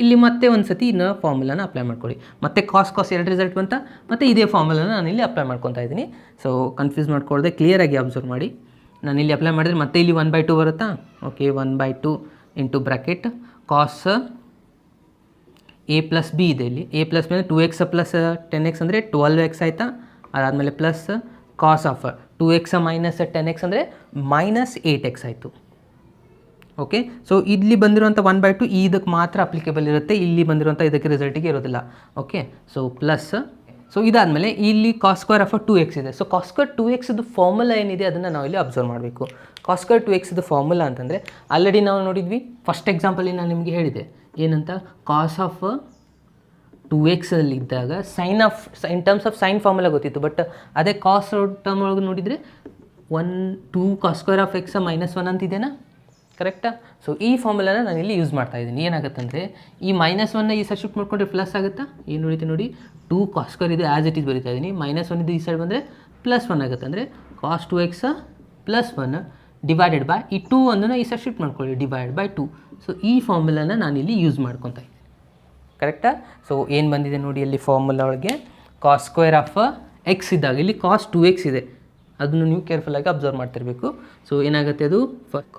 ಇಲ್ಲಿ ಮತ್ತೆ ಒಂದು ಸತಿ ಇನ್ನು ಫಾರ್ಮುಲಾನ ಅಪ್ಲೈ ಮಾಡ್ಕೊಳ್ಳಿ. ಮತ್ತೆ ಕಾಸ್ ಎರಡು ರಿಸಲ್ಟ್ ಬಂತ, ಮತ್ತು ಇದೇ ಫಾರ್ಮುಲಾನ ನಾನು ಇಲ್ಲಿ ಅಪ್ಲೈ ಮಾಡ್ಕೊತಾ ಇದ್ದೀನಿ. ಸೊ ಕನ್ಫ್ಯೂಸ್ ಮಾಡ್ಕೊಳ್ಳದೆ ಕ್ಲಿಯರಾಗಿ ಅಬ್ಸರ್ವ್ ಮಾಡಿ. ನಾನು ಇಲ್ಲಿ ಅಪ್ಲೈ ಮಾಡಿದ್ರೆ ಮತ್ತೆ ಇಲ್ಲಿ 1/2 ಬರುತ್ತಾ? Okay, 1/2 into bracket cos A plus B ಇದೆ, ಇಲ್ಲಿ ಎ ಪ್ಲಸ್ ಮೇಲೆ 2x ಪ್ಲಸ್ 10x ಅಂದರೆ 12x ಆಯಿತಾ? ಅದಾದಮೇಲೆ plus cos of 2x minus 10x ಅಂದರೆ -8x ಆಯಿತು. ಓಕೆ, ಸೊ ಇಲ್ಲಿ ಬಂದಿರುವಂಥ 1/2 ಇದಕ್ಕೆ ಮಾತ್ರ ಅಪ್ಲಿಕೇಬಲ್ ಇರುತ್ತೆ, ಇಲ್ಲಿ ಬಂದಿರುವಂಥ ಇದಕ್ಕೆ ರಿಸಲ್ಟಿಗೆ ಇರೋದಿಲ್ಲ. ಓಕೆ, ಸೊ ಪ್ಲಸ್, ಸೊ ಇದಾದಮೇಲೆ ಇಲ್ಲಿ ಕಾಸ್ ಸ್ಕ್ವೇರ್ ಆಫ್ 2x ಇದೆ. ಸೊ ಕಾಸ್ ಸ್ಕ್ವೇರ್ 2xದು ಫಾರ್ಮುಲಾ ಏನಿದೆ ಅದನ್ನು ನಾವು ಇಲ್ಲಿ ಅಬ್ಸರ್ವ್ ಮಾಡಬೇಕು. ಕಾಸ್ ಸ್ಕ್ವೇರ್ 2xದು ಫಾರ್ಮುಲಾ ಅಂತಂದರೆ ಆಲ್ರೆಡಿ ನಾವು ನೋಡಿದ್ವಿ, ಫಸ್ಟ್ ಎಕ್ಸಾಂಪಲ್ಲಿ ನಾನು ನಿಮಗೆ ಹೇಳಿದೆ ಏನಂತ, ಕಾಸ್ ಆಫ್ 2x ಅಲ್ಲಿದ್ದಾಗ in terms of sine formula ಗೊತ್ತಿತ್ತು, ಬಟ್ ಅದೇ ಕಾಸ್ ಟರ್ಮ್ ಒಳಗೆ ನೋಡಿದರೆ 2 cos ಸ್ಕ್ವೇರ್ ಆಫ್ ಎಕ್ಸ್ -1 ಅಂತಿದೆನಾ, ಕರೆಕ್ಟಾ? ಸೊ ಈ ಫಾರ್ಮುಲಾನ ನಾನು ಇಲ್ಲಿ ಯೂಸ್ ಮಾಡ್ತಾ ಇದ್ದೀನಿ. ಏನಾಗುತ್ತೆ ಅಂದರೆ ಈ -1ನ ಈ ಸೈಡ್ ಶಿಫ್ಟ್ ಮಾಡ್ಕೊಂಡ್ರೆ ಪ್ಲಸ್ ಆಗುತ್ತಾ, ಏನು ಉಳಿತೆ ನೋಡಿ, 2 cos ಸ್ಕ್ವೇರ್ ಇದೆ ಆ್ಯಸ್ ಇಟ್ ಈಸ್ ಬರೀತಾ ಇದ್ದೀನಿ. -1 ಇದು ಈ ಸೈಡ್ ಬಂದರೆ +1 ಆಗುತ್ತೆ, ಅಂದರೆ cos 2x +1 ಡಿವೈಡೆಡ್ ಬೈ ಈ 2 ಅನ್ನು ಈ ಸೈಡ್ ಶಿಫ್ಟ್ ಮಾಡ್ಕೊಳ್ಳಿ ಡಿವೈಡ್ ಬೈ 2. ಸೊ ಈ ಫಾರ್ಮುಲಾನ ನಾನು ಇಲ್ಲಿ ಯೂಸ್ ಮಾಡ್ಕೊತಾ ಇದ್ದೀನಿ, ಕರೆಕ್ಟಾ? ಸೊ ಏನು ಬಂದಿದೆ ನೋಡಿ ಅಲ್ಲಿ ಫಾರ್ಮುಲಾ ಒಳಗೆ, cos ಸ್ಕ್ವೇರ್ ಆಫ್ ಎಕ್ಸ್ ಇದ್ದಾಗ ಇಲ್ಲಿ cos 2x ಇದೆ, ಅದನ್ನು ನೀವು ಕೇರ್ಫುಲ್ಲಾಗಿ ಅಬ್ಸರ್ವ್ ಮಾಡ್ತಿರಬೇಕು. ಸೊ ಏನಾಗುತ್ತೆ, ಅದು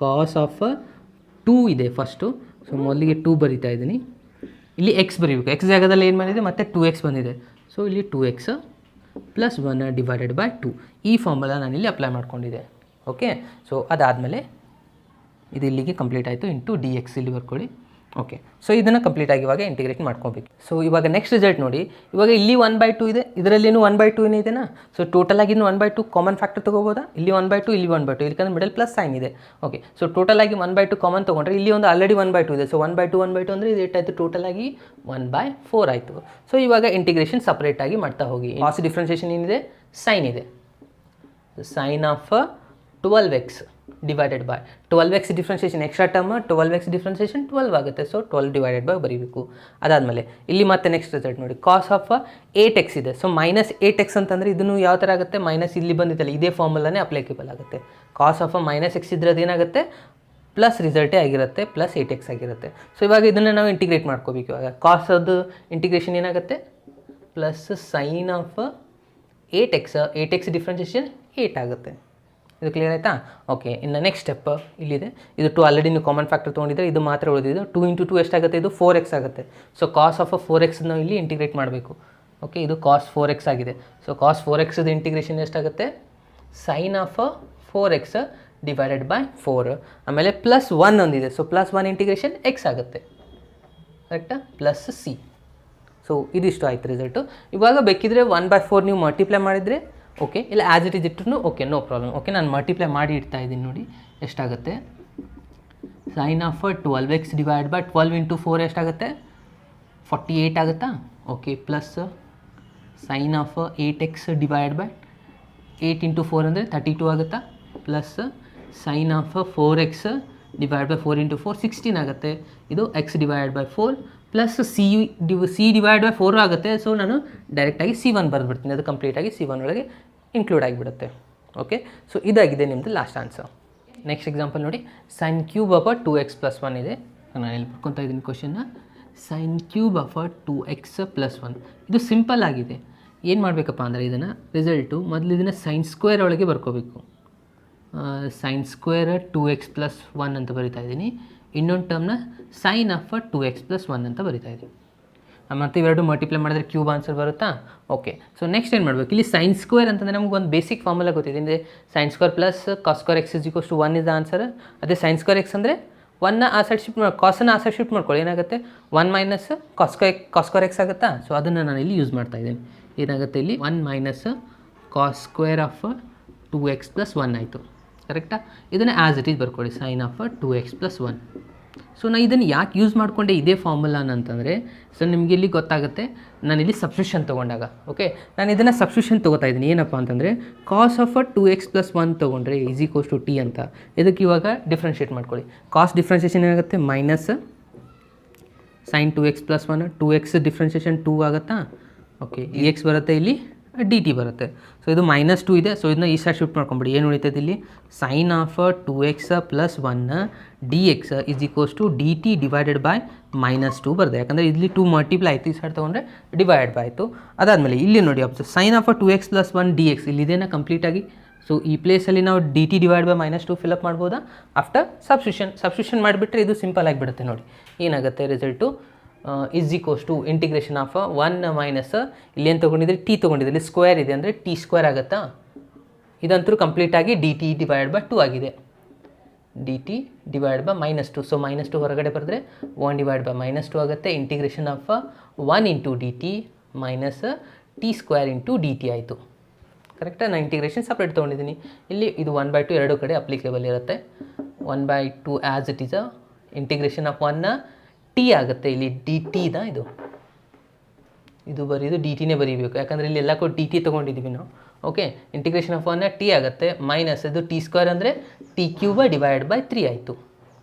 ಕಾಸ್ ಆಫ್ 2 ಇದೆ ಫಸ್ಟು. ಸೊ ಮೊದಲಿಗೆ 2 ಬರಿತಾ ಇದ್ದೀನಿ, ಇಲ್ಲಿ ಎಕ್ಸ್ ಬರೀಬೇಕು, ಎಕ್ಸ್ ಜಾಗದಲ್ಲಿ ಏನು ಬಂದಿದೆ ಮತ್ತೆ 2x ಬಂದಿದೆ. ಸೊ ಇಲ್ಲಿ 2x +1 ಡಿವೈಡೆಡ್ ಬೈ 2 ಈ ಫಾರ್ಮುಲಾ ನಾನಿಲ್ಲಿ ಅಪ್ಲೈ ಮಾಡ್ಕೊಂಡಿದ್ದೆ. ಓಕೆ, ಸೊ ಅದಾದಮೇಲೆ ಇದು ಇಲ್ಲಿಗೆ ಕಂಪ್ಲೀಟ್ ಆಯಿತು, ಇಂಟು dx ಇಲ್ಲಿ ಬರ್ಕೊಳ್ಳಿ. ಓಕೆ, ಸೊ ಇದನ್ನು ಕಂಪ್ಲೀಟಾಗಿ ಇವಾಗ ಇಂಟಿಗ್ರೇಟ್ ಮಾಡ್ಕೊಬೇಕು. ಸೊ ಇವಾಗ ನೆಕ್ಸ್ಟ್ ರಿಸಲ್ಟ್ ನೋಡಿ, ಇವಾಗ ಇಲ್ಲಿ 1/2 ಇದೆ, ಇದರಲ್ಲೇನು 1/2 ಇದೆನಾ. ಸೊ ಟೋಟಲಾಗಿ ಇನ್ನು 1/2 ಕಾಮನ್ ಫ್ಯಾಕ್ಟರ್ ತೊಗೋಬೋದಾ, ಇಲ್ಲಿ 1/2 ಇಲ್ಲಿ 1/2, ಇಲ್ಲಿಕಂದ್ರೆ ಮಿಡಲ್ ಪ್ಲಸ್ ಸೈನ್ ಇದೆ. ಓಕೆ, ಸೊ ಟೋಟಲಾಗಿ 1/2 ಕಾಮನ್ ತೊಗೊಂಡ್ರೆ ಇಲ್ಲಿ ಒಂದು ಆಲ್ರೆಡಿ 1/2 ಇದೆ. ಸೊ 1/2 ಅಂದರೆ ಇದು ಏಟಾಯಿತು, ಟೋಟಲಾಗಿ 1/4 ಆಯಿತು. ಸೊ ಇವಾಗ ಇಂಟಿಗ್ರೇಷನ್ ಸಪ್ರೇಟಾಗಿ ಮಾಡ್ತಾ ಹೋಗಿ. ಕಾಸ್ ಡಿಫ್ರೆನ್ಸಿಯೇಷನ್ ಏನಿದೆ, ಸೈನ್ ಇದೆ, sine of 12x divided by 12x differentiation extra term 12x differentiation 12 ಆಗುತ್ತೆ. ಸೊ 12 ಡಿವೈಡೆಡ್ ಬೈ ಬರೀಬೇಕು. ಅದಾದಮೇಲೆ ಇಲ್ಲಿ ಮತ್ತೆ ನೆಕ್ಸ್ಟ್ ರಿಸಲ್ಟ್ ನೋಡಿ, ಕಾಸ್ ಆಫ್ 8x ಇದೆ. ಸೊ -8x ಅಂತಂದರೆ ಇದನ್ನು ಯಾವ ಥರ ಆಗುತ್ತೆ, ಮೈನಸ್ ಇಲ್ಲಿ ಬಂದಿದ್ದಲ್ಲ ಇದೇ ಫಾರ್ಮುಲಾನೇ ಅಪ್ಲಿಕೇಬಲ್ ಆಗುತ್ತೆ. ಕಾಸ್ ಆಫ್ -x ಇದ್ರೆ ಅದೇನಾಗುತ್ತೆ, ಪ್ಲಸ್ ರಿಸಲ್ಟೇ ಆಗಿರುತ್ತೆ, ಪ್ಲಸ್ 8x ಆಗಿರುತ್ತೆ. ಸೊ ಇವಾಗ ಇದನ್ನು ನಾವು ಇಂಟಿಗ್ರೇಟ್ ಮಾಡ್ಕೋಬೇಕು. ಇವಾಗ ಕಾಸ್ ಅದು ಇಂಟಿಗ್ರೇಷನ್ ಏನಾಗುತ್ತೆ, plus sine of 8x differentiation 8 ಆಗುತ್ತೆ. ಇದು ಕ್ಲಿಯರ್ ಆಯಿತಾ? ಓಕೆ, ಇನ್ನು ನೆಕ್ಸ್ಟ್ ಸ್ಟೆಪ್ ಇಲ್ಲಿದೆ, ಇದು 2 ಆಲ್ರೆಡಿ ನೀವು ಕಾಮನ್ ಫ್ಯಾಕ್ಟರ್ ತೊಗೊಂಡಿದ್ರೆ, ಇದು ಮಾತ್ರ ಉಳಿದಿದ್ದು 2 × 2 ಎಷ್ಟಾಗುತ್ತೆ, ಇದು 4x ಆಗುತ್ತೆ. ಸೊ ಕಾಸ್ ಆಫ್ 4x ನಾವು ಇಲ್ಲಿ ಇಂಟಿಗ್ರೇಟ್ ಮಾಡಬೇಕು. ಓಕೆ, ಇದು ಕಾಸ್ 4x ಆಗಿದೆ. ಸೊ ಕಾಸ್ 4x ಇಂಟಿಗ್ರೇಷನ್ ಎಷ್ಟಾಗುತ್ತೆ, sine of 4x divided by 4, ಆಮೇಲೆ +1 ಒಂದಿದೆ. ಸೊ +1 ಇಂಟಿಗ್ರೇಷನ್ x ಆಗುತ್ತೆ, ಕರೆಕ್ಟಾ, ಪ್ಲಸ್ c. ಸೊ ಇದಿಷ್ಟು ಆಯ್ತು ರಿಸಲ್ಟು. ಇವಾಗ ಬೇಕಿದ್ರೆ 1/4 ನೀವು ಮಲ್ಟಿಪ್ಲೈ ಮಾಡಿದರೆ ಓಕೆ, ಇಲ್ಲ ಆ್ಯಸ್ ಇಟ್ ಇಸ್ ಇಟ್ಟರು ಓಕೆ, ನೋ ಪ್ರಾಬ್ಲಮ್. ಓಕೆ, ನಾನು ಮಲ್ಟಿಪ್ಲೈ ಮಾಡಿ ಇಡ್ತಾ ಇದ್ದೀನಿ ನೋಡಿ ಎಷ್ಟಾಗುತ್ತೆ, sine of 12x divide by 12 × 4 ಎಷ್ಟಾಗುತ್ತೆ, 48 ಆಗುತ್ತಾ. Okay, plus sine of 8x divide by 8 × 4 ಅಂದರೆ 32 ಆಗುತ್ತಾ, plus sine of 4x divide by 4 × 4 16 ಆಗುತ್ತೆ. ಇದು x divide by 4 plus C divide by 4 ಆಗುತ್ತೆ. ಸೊ ನಾನು ಡೈರೆಕ್ಟಾಗಿ C1 ಬರೆದ್ಬಿಡ್ತೀನಿ, ಅದು ಕಂಪ್ಲೀಟಾಗಿ C1 ಒಳಗೆ ಇನ್ಕ್ಲೂಡ್ ಆಗಿಬಿಡುತ್ತೆ. ಓಕೆ, ಸೊ ಇದಾಗಿದೆ ನಿಮ್ಮದು ಲಾಸ್ಟ್ ಆನ್ಸರ್. ನೆಕ್ಸ್ಟ್ ಎಕ್ಸಾಂಪಲ್ ನೋಡಿ, ಸೈನ್ ಕ್ಯೂಬ್ ಆಫ್ 2x + 1 ಇದೆ. ನಾನು ಇಲ್ಲಿ ಬರ್ಕೊತಾ ಇದ್ದೀನಿ ಕ್ವಶನ್ನ, ಸೈನ್ ಕ್ಯೂಬ್ ಆಫ್ 2x + 1. ಇದು ಸಿಂಪಲ್ ಆಗಿದೆ. ಏನು ಮಾಡಬೇಕಪ್ಪ ಅಂದರೆ ಇದನ್ನು ರಿಸಲ್ಟು ಮೊದಲು ಇದನ್ನು ಸೈನ್ ಸ್ಕ್ವೇರ್ ಒಳಗೆ ಬರ್ಕೋಬೇಕು. ಸೈನ್ ಸ್ಕ್ವೇರ್ 2x + 1 ಅಂತ ಬರಿತಾ ಇದ್ದೀನಿ. ಇನ್ನೊಂದು ಟರ್ಮ್ನ ಸೈನ್ ಆಫ್ 2x + 1 ಅಂತ ಬರಿತಾ ಇದ್ದೀನಿ. ಮತ್ತು ಇವೆರಡು ಮಲ್ಟಿಪ್ಲೈ ಮಾಡಿದ್ರೆ ಕ್ಯೂಬ್ ಆನ್ಸರ್ ಬರುತ್ತಾ. ಓಕೆ, ಸೊ ನೆಕ್ಸ್ಟ್ ಏನು ಮಾಡಬೇಕು, ಇಲ್ಲಿ ಸೈನ್ ಸ್ಕ್ವೇರ್ ಅಂತಂದರೆ ನಮ್ಗೆ ಒಂದು ಬೇಸಿಕ್ ಫಾರ್ಮುಲಾ ಗೊತ್ತಿದೆ, ಅಂದರೆ sine square plus cos square x = 1 is the answer. ಅದೇ ಸೈನ್ ಸ್ಕ್ವೇರ್ x ಅಂದರೆ 1ನ ಆ ಸೈಡ್ ಶಿಫ್ಟ್ ಮಾಡಿ, ಕಾಸನ್ನು ಆ ಸೈಡ್ ಶಿಫ್ಟ್ ಮಾಡ್ಕೊಳ್ಳಿ, ಏನಾಗುತ್ತೆ 1 - ಕಾಸ್ ಸ್ಕ್ವೇರ್ x ಆಗುತ್ತಾ. ಸೊ ಅದನ್ನು ನಾನು ಇಲ್ಲಿ ಯೂಸ್ ಮಾಡ್ತಾ ಇದ್ದೀನಿ. ಏನಾಗುತ್ತೆ ಇಲ್ಲಿ 1 - ಕಾಸ್ ಸ್ಕ್ವೇರ್ ಆಫ್ 2x + 1 ಆಯಿತು, ಕರೆಕ್ಟಾ. ಇದನ್ನು ಆ್ಯಸ್ ಇಟ್ ಈಸ್ ಬರ್ಕೊಳ್ಳಿ, ಸೈನ್ ಆಫ್ 2x + 1. ಸೊ ನಾನು ಇದನ್ನು ಯಾಕೆ ಯೂಸ್ ಮಾಡಿಕೊಂಡೆ ಇದೇ ಫಾರ್ಮುಲಾನ ಅಂತಂದರೆ, ಸೊ ನಿಮಗೆ ಇಲ್ಲಿ ಗೊತ್ತಾಗುತ್ತೆ, ನಾನಿಲ್ಲಿ ಸಬ್ಸ್ಟಿಟ್ಯೂಷನ್ ತೊಗೊಂಡಾಗ. ಓಕೆ, ನಾನು ಇದನ್ನು ಸಬ್ಸ್ಟಿಟ್ಯೂಷನ್ ತೊಗೋತಾ ಇದ್ದೀನಿ. ಏನಪ್ಪ ಅಂತಂದರೆ ಕಾಸ್ ಆಫ್ 2x + 1 ತೊಗೊಂಡ್ರೆ = t ಅಂತ. ಇದಕ್ಕೆ ಇವಾಗ ಡಿಫ್ರೆನ್ಷಿಯೇಟ್ ಮಾಡ್ಕೊಳ್ಳಿ. ಕಾಸ್ ಡಿಫ್ರೆನ್ಷಿಯೇಷನ್ ಏನಾಗುತ್ತೆ, minus sine 2x + 1, 2x differentiation 2 ಆಗುತ್ತಾ. ಓಕೆ, x ಬರುತ್ತೆ, ಇಲ್ಲಿ dt ಬರುತ್ತೆ. ಸೊ ಇದು -2 ಇದೆ. ಸೊ ಇದನ್ನ ಈ ಸೈಡ್ ಶಿಫ್ಟ್ ಮಾಡ್ಕೊಂಬಿಡಿ. ಏನು ಉಳಿತೈತೆ ಇಲ್ಲಿ, sine of 2x + 1 dx = dt divided by -2 ಬರುತ್ತೆ. ಯಾಕಂದರೆ ಇಲ್ಲಿ 2 ಮಲ್ಟಿಪ್ಲೈ ಆಯಿತು, ಈ ಸೈಡ್ ತೊಗೊಂಡ್ರೆ ಡಿವೈಡ್ ಬೈ ಆಯಿತು. ಅದಾದಮೇಲೆ ಇಲ್ಲಿ ನೋಡಿ observe, sine of 2x + 1 dx ಇಲ್ಲಿದೇನ ಕಂಪ್ಲೀಟಾಗಿ. ಸೊ ಈ ಪ್ಲೇಸಲ್ಲಿ ನಾವು dt ಡಿವೈಡ್ ಬೈ -2 ಫಿಲಪ್ ಮಾಡ್ಬೋದಾ ಆಫ್ಟರ್ ಸಬ್ಸ್ಟಿಟ್ಯೂಷನ್ ಮಾಡಿಬಿಟ್ರೆ ಇದು ಸಿಂಪಲ್ ಆಗಿಬಿಡುತ್ತೆ. ನೋಡಿ ಏನಾಗುತ್ತೆ ರಿಸಲ್ಟು, = ಇಂಟಿಗ್ರೇಷನ್ ಆಫ್ 1 - ಇಲ್ಲೇನು ತೊಗೊಂಡಿದ್ರೆ t ತೊಗೊಂಡಿದ್ರೆ, ಇಲ್ಲಿ ಸ್ಕ್ವೇರ್ ಇದೆ ಅಂದರೆ t² ಆಗುತ್ತಾ. ಇದಂತೂ ಕಂಪ್ಲೀಟಾಗಿ dt ಡಿವೈಡ್ ಬೈ 2 ಆಗಿದೆ, dt ಡಿವೈಡ್ ಬೈ -2. ಸೊ -2 ಹೊರಗಡೆ ಬರೆದ್ರೆ 1 ಡಿವೈಡ್ ಬೈ -2 ಆಗುತ್ತೆ. Integration of 1 × dt - t² × dt ಆಯಿತು, ಕರೆಕ್ಟಾಗಿ. ನಾನು ಇಂಟಿಗ್ರೇಷನ್ ಸಪ್ರೇಟ್ ತೊಗೊಂಡಿದ್ದೀನಿ. ಇಲ್ಲಿ ಇದು 1/2 ಎರಡು ಕಡೆ ಅಪ್ಲಿಕೇಬಲ್ ಇರುತ್ತೆ. 1/2 as it is integration of 1 t ಆಗುತ್ತೆ, ಇಲ್ಲಿ dt ಇದು ಇದು ಬರೀದು ಡಿ ಟಿನೇ ಬರೀಬೇಕು, ಯಾಕಂದರೆ ಇಲ್ಲಿ ಎಲ್ಲ ಕೊಟ್ಟು ಡಿ ಟಿ ತೊಗೊಂಡಿದ್ದೀವಿ ನಾವು. ಓಕೆ, ಇಂಟಿಗ್ರೇಷನ್ ಆಫ್ 1 ಟಿ ಆಗುತ್ತೆ, ಮೈನಸ್ ಇದು ಟಿ ಸ್ಕ್ವೇರ್ ಅಂದರೆ ಟಿ ಕ್ಯೂಬ್ ಡಿವೈಡ್ ಬೈ 3 ಆಯಿತು,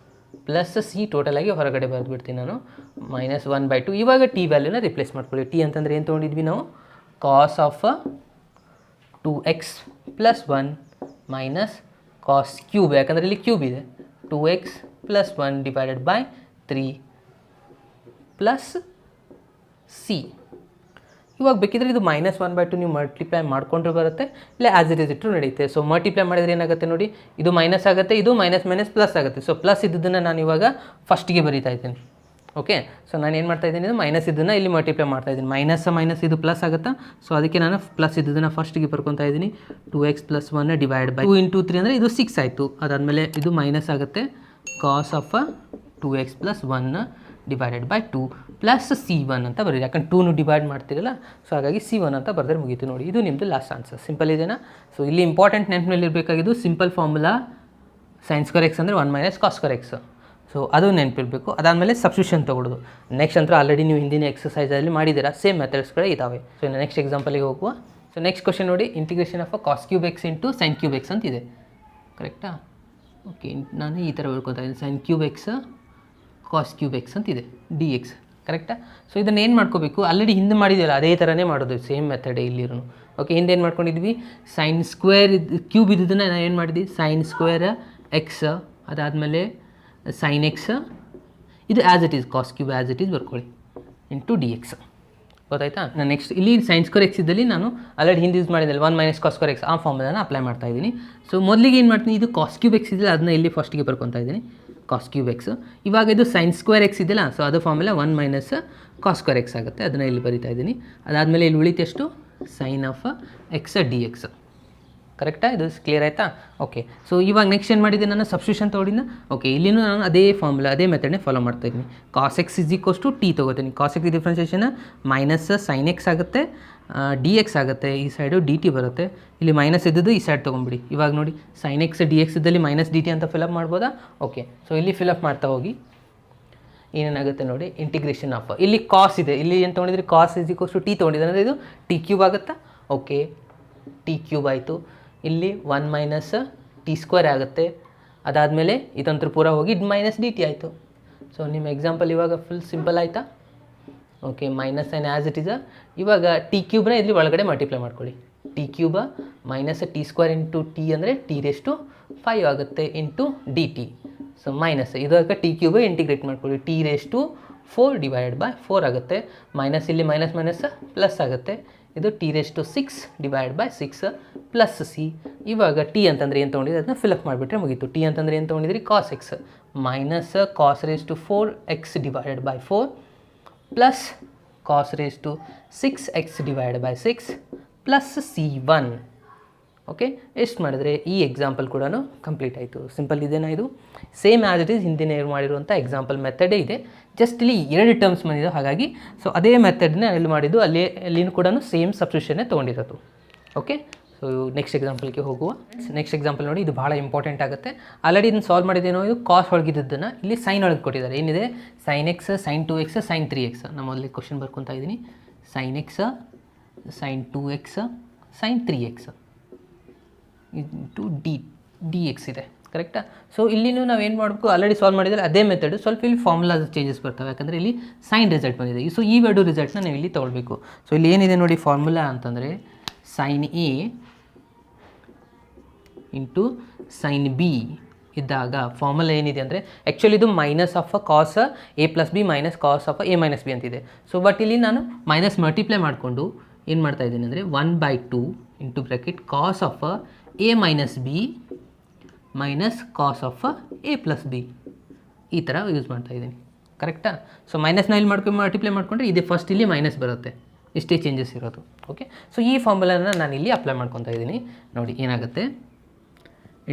ಪ್ಲಸ್ ಸಿ ಟೋಟಲಾಗಿ ಹೊರಗಡೆ ಬರೆದ್ಬಿಡ್ತೀನಿ ನಾನು, -1/2. ಇವಾಗ ಟಿ ವ್ಯಾಲ್ಯೂನ ರಿಪ್ಲೇಸ್ ಮಾಡ್ಕೊಳ್ಳಿ. ಟಿ ಅಂತಂದರೆ ಏನು ತೊಗೊಂಡಿದ್ವಿ ನಾವು, cos of 2x + 1 minus cos cube, ಯಾಕಂದರೆ ಇಲ್ಲಿ ಕ್ಯೂಬ್ ಇದೆ, 2x + 1 divided by 3 plus C. ಇವಾಗ ಬೇಕಿದ್ರೆ ಇದು -1/2 ನೀವು ಮಲ್ಟಿಪ್ಲೈ ಮಾಡಿಕೊಂಡ್ರೂ ಬರುತ್ತೆ, ಇಲ್ಲ ಆ್ಯಸ್ ಇಟ್ ಇಸ್ ಇಟ್ಟರು ನಡೆಯುತ್ತೆ. ಸೊ ಮಲ್ಟಿಪ್ಲೈ ಮಾಡಿದ್ರೆ ಏನಾಗುತ್ತೆ ನೋಡಿ, ಇದು ಮೈನಸ್ ಆಗುತ್ತೆ, ಇದು ಮೈನಸ್ ಪ್ಲಸ್ ಆಗುತ್ತೆ. ಸೊ ಪ್ಲಸ್ ಇದ್ದದನ್ನು ನಾನು ಇವಾಗ ಫಸ್ಟಿಗೆ ಬರೀತಾ ಇದ್ದೀನಿ. ಓಕೆ, ಸೊ ನಾನು ಏನು ಮಾಡ್ತಾ ಇದ್ದೀನಿ, ಇದು ಮೈನಸ್ ಇದನ್ನು ಇಲ್ಲಿ ಮಲ್ಟಿಪ್ಲೈ ಮಾಡ್ತಾ ಇದ್ದೀನಿ, ಮೈನಸ್ ಇದು ಪ್ಲಸ್ ಆಗುತ್ತಾ. ಸೊ ಅದಕ್ಕೆ ನಾನು ಪ್ಲಸ್ ಇದ್ದದನ್ನು ಫಸ್ಟಿಗೆ ಬರ್ಕೊತಾ ಇದ್ದೀನಿ, 2x + 1 ಡಿವೈಡ್ ಬೈ 2 × 3 ಅಂದರೆ ಇದು 6 ಆಯಿತು. ಅದಾದಮೇಲೆ ಇದು ಮೈನಸ್ ಆಗುತ್ತೆ, cos of 2x + 1 divided by 2 plus C1 ಅಂತ ಬರೀರಿ, ಯಾಕಂದ್ರೆ 2 ಡಿವೈಡ್ ಮಾಡ್ತಿರಲ್ಲ, ಸೊ ಹಾಗಾಗಿ C1 ಅಂತ ಬರೆದ್ರೆ ಮುಗೀತು ನೋಡಿ. ಇದು ನಿಮ್ಮದು ಲಾಸ್ಟ್ ಆನ್ಸರ್. ಸಿಂಪಲ್ ಇದೆನಾ? ಸೊ ಇಲ್ಲಿ ಇಂಪಾರ್ಟೆಂಟ್ ನೆನಪಿನಲ್ಲಿ ಇರಬೇಕಾಗಿದ್ದು ಸಿಂಪಲ್ ಫಾರ್ಮುಲಾ sin² x ಅಂದರೆ 1 - cos² x. ಸೊ ಅದು ನೆನಪಿರಬೇಕು. ಅದಾದಮೇಲೆ ಸಬ್ಸ್ಟಿಟ್ಯೂಷನ್ ತೊಗೊಳ್ಳೋದು. ನೆಕ್ಸ್ಟ್ ಅಂತ ಆಲ್ರೆಡಿ ನೀವು ಹಿಂದಿನ ಎಕ್ಸಸೈಸಲ್ಲಿ ಮಾಡಿದ್ದೀರಾ, ಸೇಮ್ ಮೆಥಡ್ಸ್ಗಳೇ ಇದ್ದಾವೆ. ಸೊ ನೆಕ್ಸ್ಟ್ ಎಕ್ಸಾಂಪಲಿಗೆ ಹೋಗುವ. ಸೊ ನೆಕ್ಸ್ಟ್ ಕ್ವಶನ್ ನೋಡಿ, integration of cos³ x into sin³ x ಅಂತ ಇದೆ, ಕರೆಕ್ಟಾ? ಓಕೆ, ನಾನು ಈ ಥರ ಬರ್ಕೊತಾ ಇದ್ದೀನಿ, sin³ x cos³ x ಅಂತಿದೆ, dx, ಕರೆಕ್ಟಾ? ಸೊ ಇದನ್ನು ಏನು ಮಾಡ್ಕೋಬೇಕು, ಆಲ್ರೆಡಿ ಹಿಂದೆ ಮಾಡಿದ್ದೀವಲ್ಲ ಅದೇ ಥರನೇ ಮಾಡೋದು, ಸೇಮ್ ಮೆಥಡೇ ಇಲ್ಲಿರೋ. ಓಕೆ, ಹಿಂದೆ ಏನು ಮಾಡ್ಕೊಂಡಿದ್ವಿ, sin² ಕ್ಯೂಬ್ ಇದ್ದದನ್ನು ನಾನು ಏನು ಮಾಡಿದ್ವಿ, sin² x, ಅದಾದಮೇಲೆ sin x, ಇದು as it is cos³ as it is ಬರ್ಕೊಳ್ಳಿ, ಇಂಟು dx. ಗೊತ್ತಾಯ್ತಾ? ನಾನು ನೆಕ್ಸ್ಟ್ ಇಲ್ಲಿ sin² x ಇದ್ದಲ್ಲಿ ನಾನು ಆಲ್ರೆಡಿ ಹಿಂದೆ ಯೂಸ್ ಮಾಡಿದ್ದೆ 1 - cos² x, ಆ ಫಾರ್ಮುಲಾನ ಅಪ್ಲೈ ಮಾಡ್ತಾ ಇದ್ದೀನಿ. ಸೊ ಮೊದಲಿಗೆ ಏನು ಮಾಡ್ತೀನಿ, ಇದು cos³ x ಇದೆಯಲ್ಲ ಅದನ್ನ ಇಲ್ಲಿ ಫಸ್ಟಿಗೆ ಬರ್ಕೊತಾ ಇದ್ದೀನಿ, cos³ x. ಇವಾಗ ಇದು sin² x ಇದೆಯಲ್ಲ, ಸೊ ಅದು ಫಾರ್ಮುಲಾ 1 - cos² x ಆಗುತ್ತೆ, ಅದನ್ನು ಇಲ್ಲಿ ಬರಿತಾ ಇದ್ದೀನಿ. ಅದಾದಮೇಲೆ ಇಲ್ಲಿ ಉಳಿತೆಷ್ಟು, sin ಆಫ್ x dx, ಕರೆಕ್ಟಾ? ಇದು ಕ್ಲಿಯರ್ ಆಯಿತಾ? ಓಕೆ, ಸೊ ಇವಾಗ ನೆಕ್ಸ್ಟ್ ಏನು ಮಾಡಿದ್ದೆ, ನಾನು ಸಬ್ಸ್ಟಿಟ್ಯೂಷನ್ ತೊಗೊಂಡಿದ್ದ. ಓಕೆ, ಇಲ್ಲಿನೂ ನಾನು ಅದೇ ಫಾರ್ಮುಲಾ ಅದೇ ಮೆಥಡ್ನೇ ಫಾಲೋ ಮಾಡ್ತಾ ಇದ್ದೀನಿ. cos x = t ತೊಗೋತೀನಿ, cos x differentiation minus sin x ಆಗುತ್ತೆ, dx ಆಗುತ್ತೆ, ಈ ಸೈಡು dt ಬರುತ್ತೆ, ಇಲ್ಲಿ ಮೈನಸ್ ಇದ್ದದ್ದು ಈ ಸೈಡ್ ತೊಗೊಂಬಿಡಿ. ಇವಾಗ ನೋಡಿ sin x dx ಇದ್ದಲ್ಲಿ -dt ಅಂತ ಫಿಲಪ್ ಮಾಡ್ಬೋದಾ? ಓಕೆ, ಸೊ ಇಲ್ಲಿ ಫಿಲಪ್ ಮಾಡ್ತಾ ಹೋಗಿ ಏನೇನಾಗುತ್ತೆ ನೋಡಿ, ಇಂಟಿಗ್ರೇಷನ್ ಆಫ್, ಇಲ್ಲಿ ಕಾಸ್ ಇದೆ, ಇಲ್ಲಿ ಏನು ತೊಗೊಂಡಿದ್ರಿ, cos = t ತೊಗೊಂಡಿದ್ರೆ ಅಂದರೆ ಇದು t³ ಆಗುತ್ತಾ? ಓಕೆ, t³ ಆಯಿತು. ಇಲ್ಲಿ 1 - t² ಆಗುತ್ತೆ, ಅದಾದಮೇಲೆ ಇದಂತೂ ಪೂರ ಹೋಗಿ -dt ಆಯಿತು. ಸೊ ನಿಮ್ಮ ಎಕ್ಸಾಂಪಲ್ ಇವಾಗ ಫುಲ್ ಸಿಂಪಲ್ ಆಯಿತಾ? Okay, minus sine as it is. ಇವಾಗ t³ ಇಲ್ಲಿ ಒಳಗಡೆ ಮಲ್ಟಿಪ್ಲೈ ಮಾಡ್ಕೊಳ್ಳಿ, t³ -t² ಇಂಟು t ಅಂದರೆ t⁵ ಆಗುತ್ತೆ ಇಂಟು dt. ಸೊ ಮೈನಸ್ ಇವಾಗ t³ ಇಂಟಿಗ್ರೇಟ್ ಮಾಡ್ಕೊಳ್ಳಿ, t⁴ ಡಿವೈಡೆಡ್ ಬೈ 4 ಆಗುತ್ತೆ, ಮೈನಸ್ ಇಲ್ಲಿ ಮೈನಸ್ ಪ್ಲಸ್ ಆಗುತ್ತೆ, ಇದು t⁶ divide by 6 plus C. ಇವಾಗ ಟಿ ಅಂತಂದರೆ ಏನು ತೊಗೊಂಡಿದ್ರಿ ಅದನ್ನ ಫಿಲಪ್ ಮಾಡಿಬಿಟ್ರೆ ಮುಗೀತು. ಟಿ ಅಂತಂದರೆ ಏನು ತೊಗೊಂಡಿದ್ರಿ, cos x minus cos⁴ x divided by 4 plus cos⁴ divide by 6 plus C1. Okay, ಎಷ್ಟು ಮಾಡಿದ್ರೆ ಈ ಎಕ್ಸಾಂಪಲ್ ಕೂಡ ಕಂಪ್ಲೀಟ್ ಆಯಿತು. ಸಿಂಪಲ್ ಇದೇನಾ? ಇದು ಸೇಮ್ ಆ್ಯಸ್ ಇಟ್ ಈಸ್ ಹಿಂದಿನ ಮಾಡಿರುವಂಥ ಎಕ್ಸಾಂಪಲ್ ಮೆಥಡೇ ಇದೆ, ಜಸ್ಟ್ ಇಲ್ಲಿ 2 ಟರ್ಮ್ಸ್ ಬಂದಿದ್ದು, ಹಾಗಾಗಿ ಸೊ ಅದೇ ಮೆಥಡ್ನ ಎಲ್ಲಿ ಮಾಡಿದ್ದು ಅಲ್ಲಿನೂ ಕೂಡ ಸೇಮ್ ಸಬ್ಸ್ಟಿಟ್ಯೂಷನ್ನೇ ತೊಗೊಂಡಿರೋದು. ಓಕೆ, ಸೊ ನೆಕ್ಸ್ಟ್ ಎಕ್ಸಾಂಪಲ್ಗೆ ಹೋಗುವ. ನೆಕ್ಸ್ಟ್ ಎಕ್ಸಾಂಪಲ್ ನೋಡಿ, ಇದು ಭಾಳ ಇಂಪಾರ್ಟೆಂಟ್ ಆಗುತ್ತೆ. ಆಲ್ರೆಡಿ ಇದನ್ನು ಸಾಲ್ವ್ ಮಾಡಿದ್ದೇನೋ, ಇದು ಕಾಸ್ ಒಳಗಿದ್ದನ್ನು ಇಲ್ಲಿ ಸೈನ್ ಒಳಗೆ ಕೊಟ್ಟಿದ್ದಾರೆ. ಏನಿದೆ, sin x, sin 2x, sin 3x. ನಾನು ಮೊದಲೇ ಕ್ವಶನ್ ಬರ್ಕೊತಾ ಇದ್ದೀನಿ, sin x, sin 2x, sin 3x into dx ಇದೆ, ಕರೆಕ್ಟಾ? ಸೊ ಇಲ್ಲಿನೂ ನಾವೇನು ಮಾಡಬೇಕು, ಆಲ್ರೆಡಿ ಸಾಲ್ವ್ ಮಾಡಿದರೆ ಅದೇ ಮೆಥಡ್, ಸ್ವಲ್ಪ ಇಲ್ಲಿ ಫಾರ್ಮುಲಾ ಚೇಂಜಸ್ ಬರ್ತವೆ, ಯಾಕಂದರೆ ಇಲ್ಲಿ ಸೈನ್ ರಿಸಲ್ಟ್ ಬಂದಿದೆ. ಸೊ ಈ 2 ರಿಸಲ್ಟ್ನ ನಾವು ಇಲ್ಲಿ ತೊಗೊಳ್ಬೇಕು. ಸೊ ಇಲ್ಲಿ ಏನಿದೆ ನೋಡಿ ಫಾರ್ಮುಲಾ ಅಂತಂದರೆ sin A into sin B ಇದ್ದಾಗ ಫಾರ್ಮುಲಾ ಏನಿದೆ ಅಂದರೆ ಆ್ಯಕ್ಚುಲಿ ಇದು minus of cos A + B minus cos of A - B ಅಂತಿದೆ. ಸೊ ಬಟ್ ಇಲ್ಲಿ ನಾನು ಮೈನಸ್ ಮಲ್ಟಿಪ್ಲೈ ಮಾಡಿಕೊಂಡು ಏನು ಮಾಡ್ತಾ ಇದ್ದೀನಿ ಅಂದರೆ 1/2 into bracket cos of A - B minus cos of A + B ಈ ಥರ ಯೂಸ್ ಮಾಡ್ತಾ ಇದ್ದೀನಿ, ಕರೆಕ್ಟಾ? ಸೊ ಮೈನಸ್ನ ಇಲ್ಲಿ ಮಲ್ಟಿಪ್ಲೈ ಮಾಡಿಕೊಂಡ್ರೆ ಇದೆ ಫಸ್ಟ್ ಇಲ್ಲಿ ಮೈನಸ್ ಬರುತ್ತೆ, ಇಷ್ಟೇ ಚೇಂಜಸ್ ಇರೋದು. ಓಕೆ, ಸೊ ಈ ಫಾರ್ಮುಲಾನ ನಾನು ಇಲ್ಲಿ ಅಪ್ಲೈ ಮಾಡ್ಕೊತಾ ಇದ್ದೀನಿ. ನೋಡಿ ಏನಾಗುತ್ತೆ,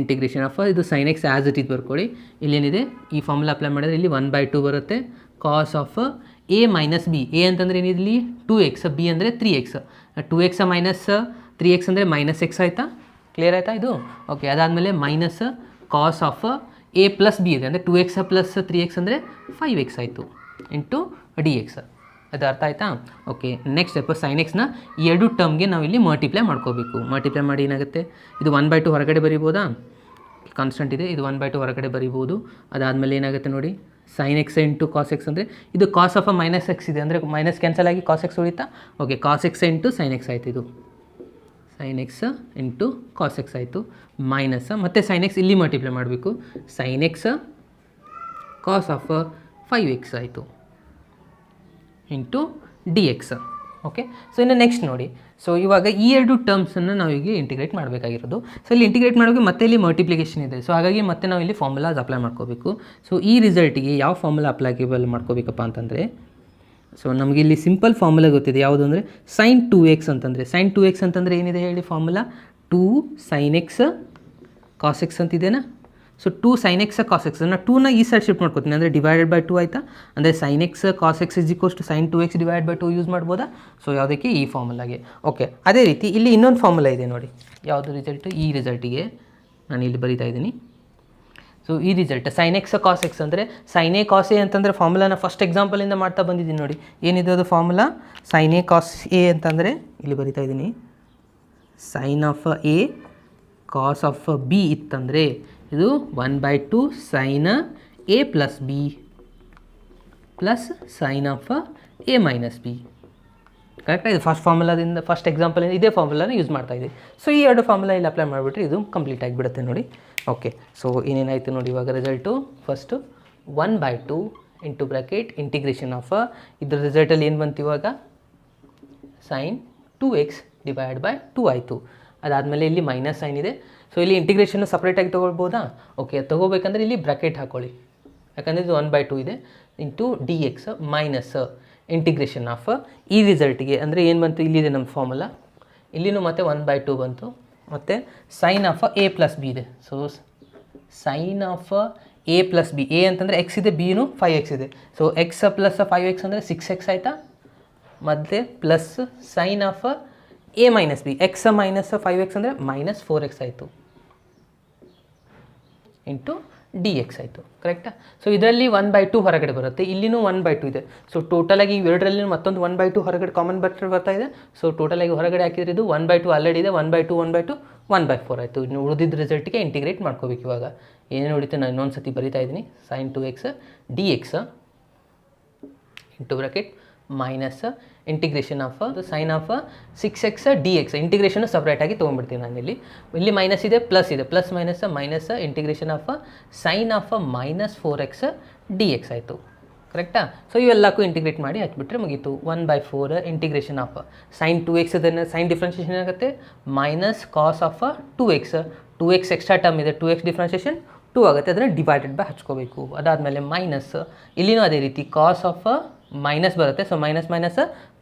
ಇಂಟಿಗ್ರೇಷನ್ ಆಫ್ ಇದು sin x as it is ಬರ್ಕೊಳ್ಳಿ. ಇಲ್ಲೇನಿದೆ, ಈ ಫಾರ್ಮುಲಾ ಅಪ್ಲೈ ಮಾಡಿದ್ರೆ ಇಲ್ಲಿ 1/2 ಬರುತ್ತೆ, ಕಾಸ್ ಆಫ್ A - B. A ಅಂತಂದರೆ ಏನಿದೆ ಇಲ್ಲಿ 2x, B ಅಂದರೆ 3x. 2x ಮೈನಸ್ 3x ಅಂದರೆ -x ಆಯಿತಾ? ಕ್ಲಿಯರ್ ಆಯಿತಾ ಇದು? ಓಕೆ, ಅದಾದಮೇಲೆ minus cos of A + B ಇದೆ ಅಂದರೆ 2x + 3x ಅಂದರೆ 5x ಆಯಿತು ಇಂಟು dx. ಅದು ಅರ್ಥ ಆಯ್ತಾ? ಓಕೆ, ನೆಕ್ಸ್ಟ್ ಸ್ಟೆಪ್ ಸೈನ್ ಎಕ್ಸ್ನ ಈ ಎರಡು ಟರ್ಮ್ಗೆ ನಾವು ಇಲ್ಲಿ ಮಲ್ಟಿಪ್ಲೈ ಮಾಡ್ಕೋಬೇಕು. ಮಲ್ಟಿಪ್ಲೈ ಮಾಡಿ ಏನಾಗುತ್ತೆ, ಇದು 1/2 ಹೊರಗಡೆ ಬರಿಬೋದಾ, ಕಾನ್ಸ್ಟೆಂಟ್ ಇದೆ, ಇದು 1/2 ಹೊರಗಡೆ ಬರಿಬೋದು. ಅದಾದಮೇಲೆ ಏನಾಗುತ್ತೆ ನೋಡಿ, sine x into cos x ಅಂದರೆ ಇದು ಕಾಸ್ ಆಫ್ ಮೈನಸ್ ಎಕ್ಸ್ ಇದೆ ಅಂದರೆ ಮೈನಸ್ ಕ್ಯಾನ್ಸಲ್ ಆಗಿ ಕಾಸ್ ಎಕ್ಸ್ ಉಳಿತಾ. Okay, cos x into sine x ಆಯಿತು, ಇದು sine x into cos x ಆಯಿತು, ಮೈನಸ್ ಮತ್ತು ಸೈನ್ ಎಕ್ಸ್ ಇಲ್ಲಿ ಮಲ್ಟಿಪ್ಲೈ ಮಾಡಬೇಕು, sine x cos of 5x ಆಯಿತು into d x. Okay, so ಇನ್ನು ನೆಕ್ಸ್ಟ್ ನೋಡಿ, ಸೊ ಇವಾಗ ಈ ಎರಡು ಟರ್ಮ್ಸನ್ನು ನಾವು ಈಗ ಇಂಟಿಗ್ರೇಟ್ ಮಾಡಬೇಕಾಗಿರೋದು. ಸೊ ಇಲ್ಲಿ ಇಂಟಿಗ್ರೇಟ್ ಮಾಡೋಕ್ಕೆ ಮತ್ತೆ ಇಲ್ಲಿ ಮಲ್ಟಿಪ್ಲಿಕೇಶನ್ ಇದೆ, ಸೊ ಹಾಗಾಗಿ ಮತ್ತೆ ನಾವು ಇಲ್ಲಿ ಫಾರ್ಮುಲಾಸ್ ಅಪ್ಲೈ ಮಾಡ್ಕೋಬೇಕು. ಸೊ ಈ ರಿಸಲ್ಟಿಗೆ ಯಾವ ಫಾರ್ಮುಲಾ ಅಪ್ಲೈಕೇಬಲ್ ಮಾಡ್ಕೋಬೇಕಪ್ಪ ಅಂತಂದರೆ, ಸೊ ನಮಗೆ ಇಲ್ಲಿ ಸಿಂಪಲ್ ಫಾರ್ಮುಲಾ ಗೊತ್ತಿದೆ, ಯಾವುದು ಅಂದರೆ ಸೈನ್ 2x ಅಂತಂದರೆ, ಸೈನ್ 2x ಅಂತಂದರೆ ಏನಿದೆ ಹೇಳಿ formula, 2 sin x cos x ಅಂತಿದೆನಾ. So 2 sin x cos x ನಾನು 2ನ ಈ ಸೈಡ್ ಶಿಫ್ಟ್ ಮಾಡ್ಕೋತೀನಿ ಅಂದರೆ ಡಿವೈಡೆಡ್ ಬೈ 2 ಆಯಿತಾ, ಅಂದರೆ sin x cos x sin 2x divide by 2 use ಮಾಡ್ಬೋದಾ. ಸೊ ಯಾವುದಕ್ಕೆ, ಈ ಫಾರ್ಮುಲಾಗೆ. ಓಕೆ, ಅದೇ ರೀತಿ ಇಲ್ಲಿ ಇನ್ನೊಂದು ಫಾರ್ಮುಲಾ ಇದೆ ನೋಡಿ, ಯಾವುದು ರಿಸಲ್ಟ್, ಈ ರಿಸಲ್ಟಿಗೆ ನಾನು ಇಲ್ಲಿ ಬರೀತಾ ಇದ್ದೀನಿ. ಸೊ ಈ result sin x cos x ಅಂದರೆ sin a cos a ಅಂತಂದರೆ ಫಾರ್ಮುಲಾನ ಫಸ್ಟ್ ಎಕ್ಸಾಂಪಲಿಂದ ಮಾಡ್ತಾ ಬಂದಿದ್ದೀನಿ ನೋಡಿ, ಏನಿದೆ ಅದು formula sin a cos a ಅಂತಂದರೆ ಇಲ್ಲಿ ಬರಿತಾ ಇದ್ದೀನಿ, sin of a cos of b ಇತ್ತಂದರೆ ಇದು 1/2 sin a plus b plus sin of a minus b. ಕರೆಕ್ಟಾಗಿ ಇದು ಫಸ್ಟ್ ಫಾರ್ಮುಲಾದಿಂದ ಫಸ್ಟ್ ಎಕ್ಸಾಂಪಲಿಂದ ಇದೇ ಫಾರ್ಮುಲಾನ ಯೂಸ್ ಮಾಡ್ತಾ ಇದ್ದೀವಿ. ಸೊ ಈ ಎರಡು ಫಾರ್ಮುಲಾ ಇಲ್ಲಿ ಅಪ್ಲೈ ಮಾಡಿಬಿಟ್ರೆ ಇದು ಕಂಪ್ಲೀಟ್ ಆಗಿಬಿಡುತ್ತೆ ನೋಡಿ. ಓಕೆ, ಸೊ ಏನೇನಾಯಿತು ನೋಡಿ ಇವಾಗ result, first 1/2 into bracket integration of ಇದ್ರ ರಿಸಲ್ಟಲ್ಲಿ ಏನು ಬಂತು ಇವಾಗ sin 2x ಡಿವೈಡ್ ಬೈ 2 ಆಯಿತು. ಅದಾದಮೇಲೆ ಇಲ್ಲಿ ಮೈನಸ್ ಸೈನ್ ಇದೆ, ಸೊ ಇಲ್ಲಿ ಇಂಟಿಗ್ರೇಷನ್ನು ಸಪ್ರೇಟಾಗಿ ತೊಗೊಳ್ಬೋದಾ. ಓಕೆ, ತೊಗೋಬೇಕಂದ್ರೆ ಇಲ್ಲಿ ಬ್ರ್ಯಾಕೆಟ್ ಹಾಕೊಳ್ಳಿ, ಯಾಕಂದರೆ ಇದು 1/2 ಇದೆ into d X minus integration of ಈ ರಿಸಲ್ಟಿಗೆ ಅಂದರೆ ಏನು ಬಂತು, ಇಲ್ಲಿದೆ ನಮ್ಮ ಫಾರ್ಮುಲಾ, ಇಲ್ಲಿನೂ ಮತ್ತೆ 1/2 ಬಂತು, ಮತ್ತು sine of a plus B ಇದೆ. So sine of a plus B, A ಅಂತಂದರೆ ಎಕ್ಸ್ ಇದೆ, ಬಿನೂ 5x ಇದೆ. ಸೊ ಎಕ್ಸ್ ಪ್ಲಸ್ 5x ಅಂದರೆ 6x ಆಯಿತಾ, ಮತ್ತು plus sine of a minus B, x minus 5x ಅಂದರೆ ಮೈನಸ್ 4x ಆಯಿತು ಇಂಟು ಡಿ ಎಕ್ಸ್ ಆಯಿತು. ಕರೆಕ್ಟಾ. ಸೊ ಇದರಲ್ಲಿ 1/2 ಹೊರಗಡೆ ಬರುತ್ತೆ, ಇಲ್ಲಿನೂ 1/2 ಇದೆ. ಸೊ ಟೋಟಲಾಗಿ ಇವೆರಡರಲ್ಲಿ ಮತ್ತೊಂದು 1/2 ಹೊರಗಡೆ ಕಾಮನ್ ಬರ್ತಾ ಇದೆ. ಸೊ ಟೋಟಲಾಗಿ ಹೊರಗಡೆ ಹಾಕಿದ್ರೆ ಇದು 1/2 ಆಲ್ರೆಡಿ ಇದೆ, 1/2 1/4 ಆಯಿತು. ಇನ್ನು ಉಳಿದಿದ್ದ ರಿಸಲ್ಟಿಗೆ ಇಂಟಿಗ್ರೇಟ್ ಮಾಡ್ಕೋಬೇಕು. ಇವಾಗ ಏನೇನು ಉಳಿತು ನಾನು ಇನ್ನೊಂದು ಸತಿ ಬರಿತಾ ಇದ್ದೀನಿ, sin 2x D X into bracket minus integration of sine of 6x D X, integration ಸಪ್ರೇಟಾಗಿ ತೊಗೊಂಡ್ಬಿಡ್ತೀನಿ ನಾನು. ಇಲ್ಲಿ ಮೈನಸ್ ಇದೆ, ಪ್ಲಸ್ ಇದೆ, plus minus integration of sine of minus 4x D x ಆಯಿತು. ಕರೆಕ್ಟಾ. ಸೊ ಇವೆಲ್ಲಕ್ಕೂ ಇಂಟಿಗ್ರೇಟ್ ಮಾಡಿ ಹಚ್ಬಿಟ್ರೆ ಮುಗೀತು. 1/4 ಇಂಟಿಗ್ರೇಷನ್ ಆಫ್ ಸೈನ್ 2x ಅದನ್ನು ಸೈನ್ ಡಿಫ್ರೆನ್ಷಿಯೇಷನ್ ಆಗುತ್ತೆ, minus cos of 2x extra term ಇದೆ, 2x ಡಿಫ್ರೆನ್ಷಿಯೇಷನ್ 2 ಆಗುತ್ತೆ, ಅದನ್ನು ಡಿವೈಡೆಡ್ ಬೈ ಹಚ್ಕೋಬೇಕು. ಅದಾದಮೇಲೆ ಮೈನಸ್ ಇಲ್ಲಿನೂ ಅದೇ ರೀತಿ ಕಾಸ್ ಆಫ್ ಮೈನಸ್ ಬರುತ್ತೆ, ಸೊ ಮೈನಸ್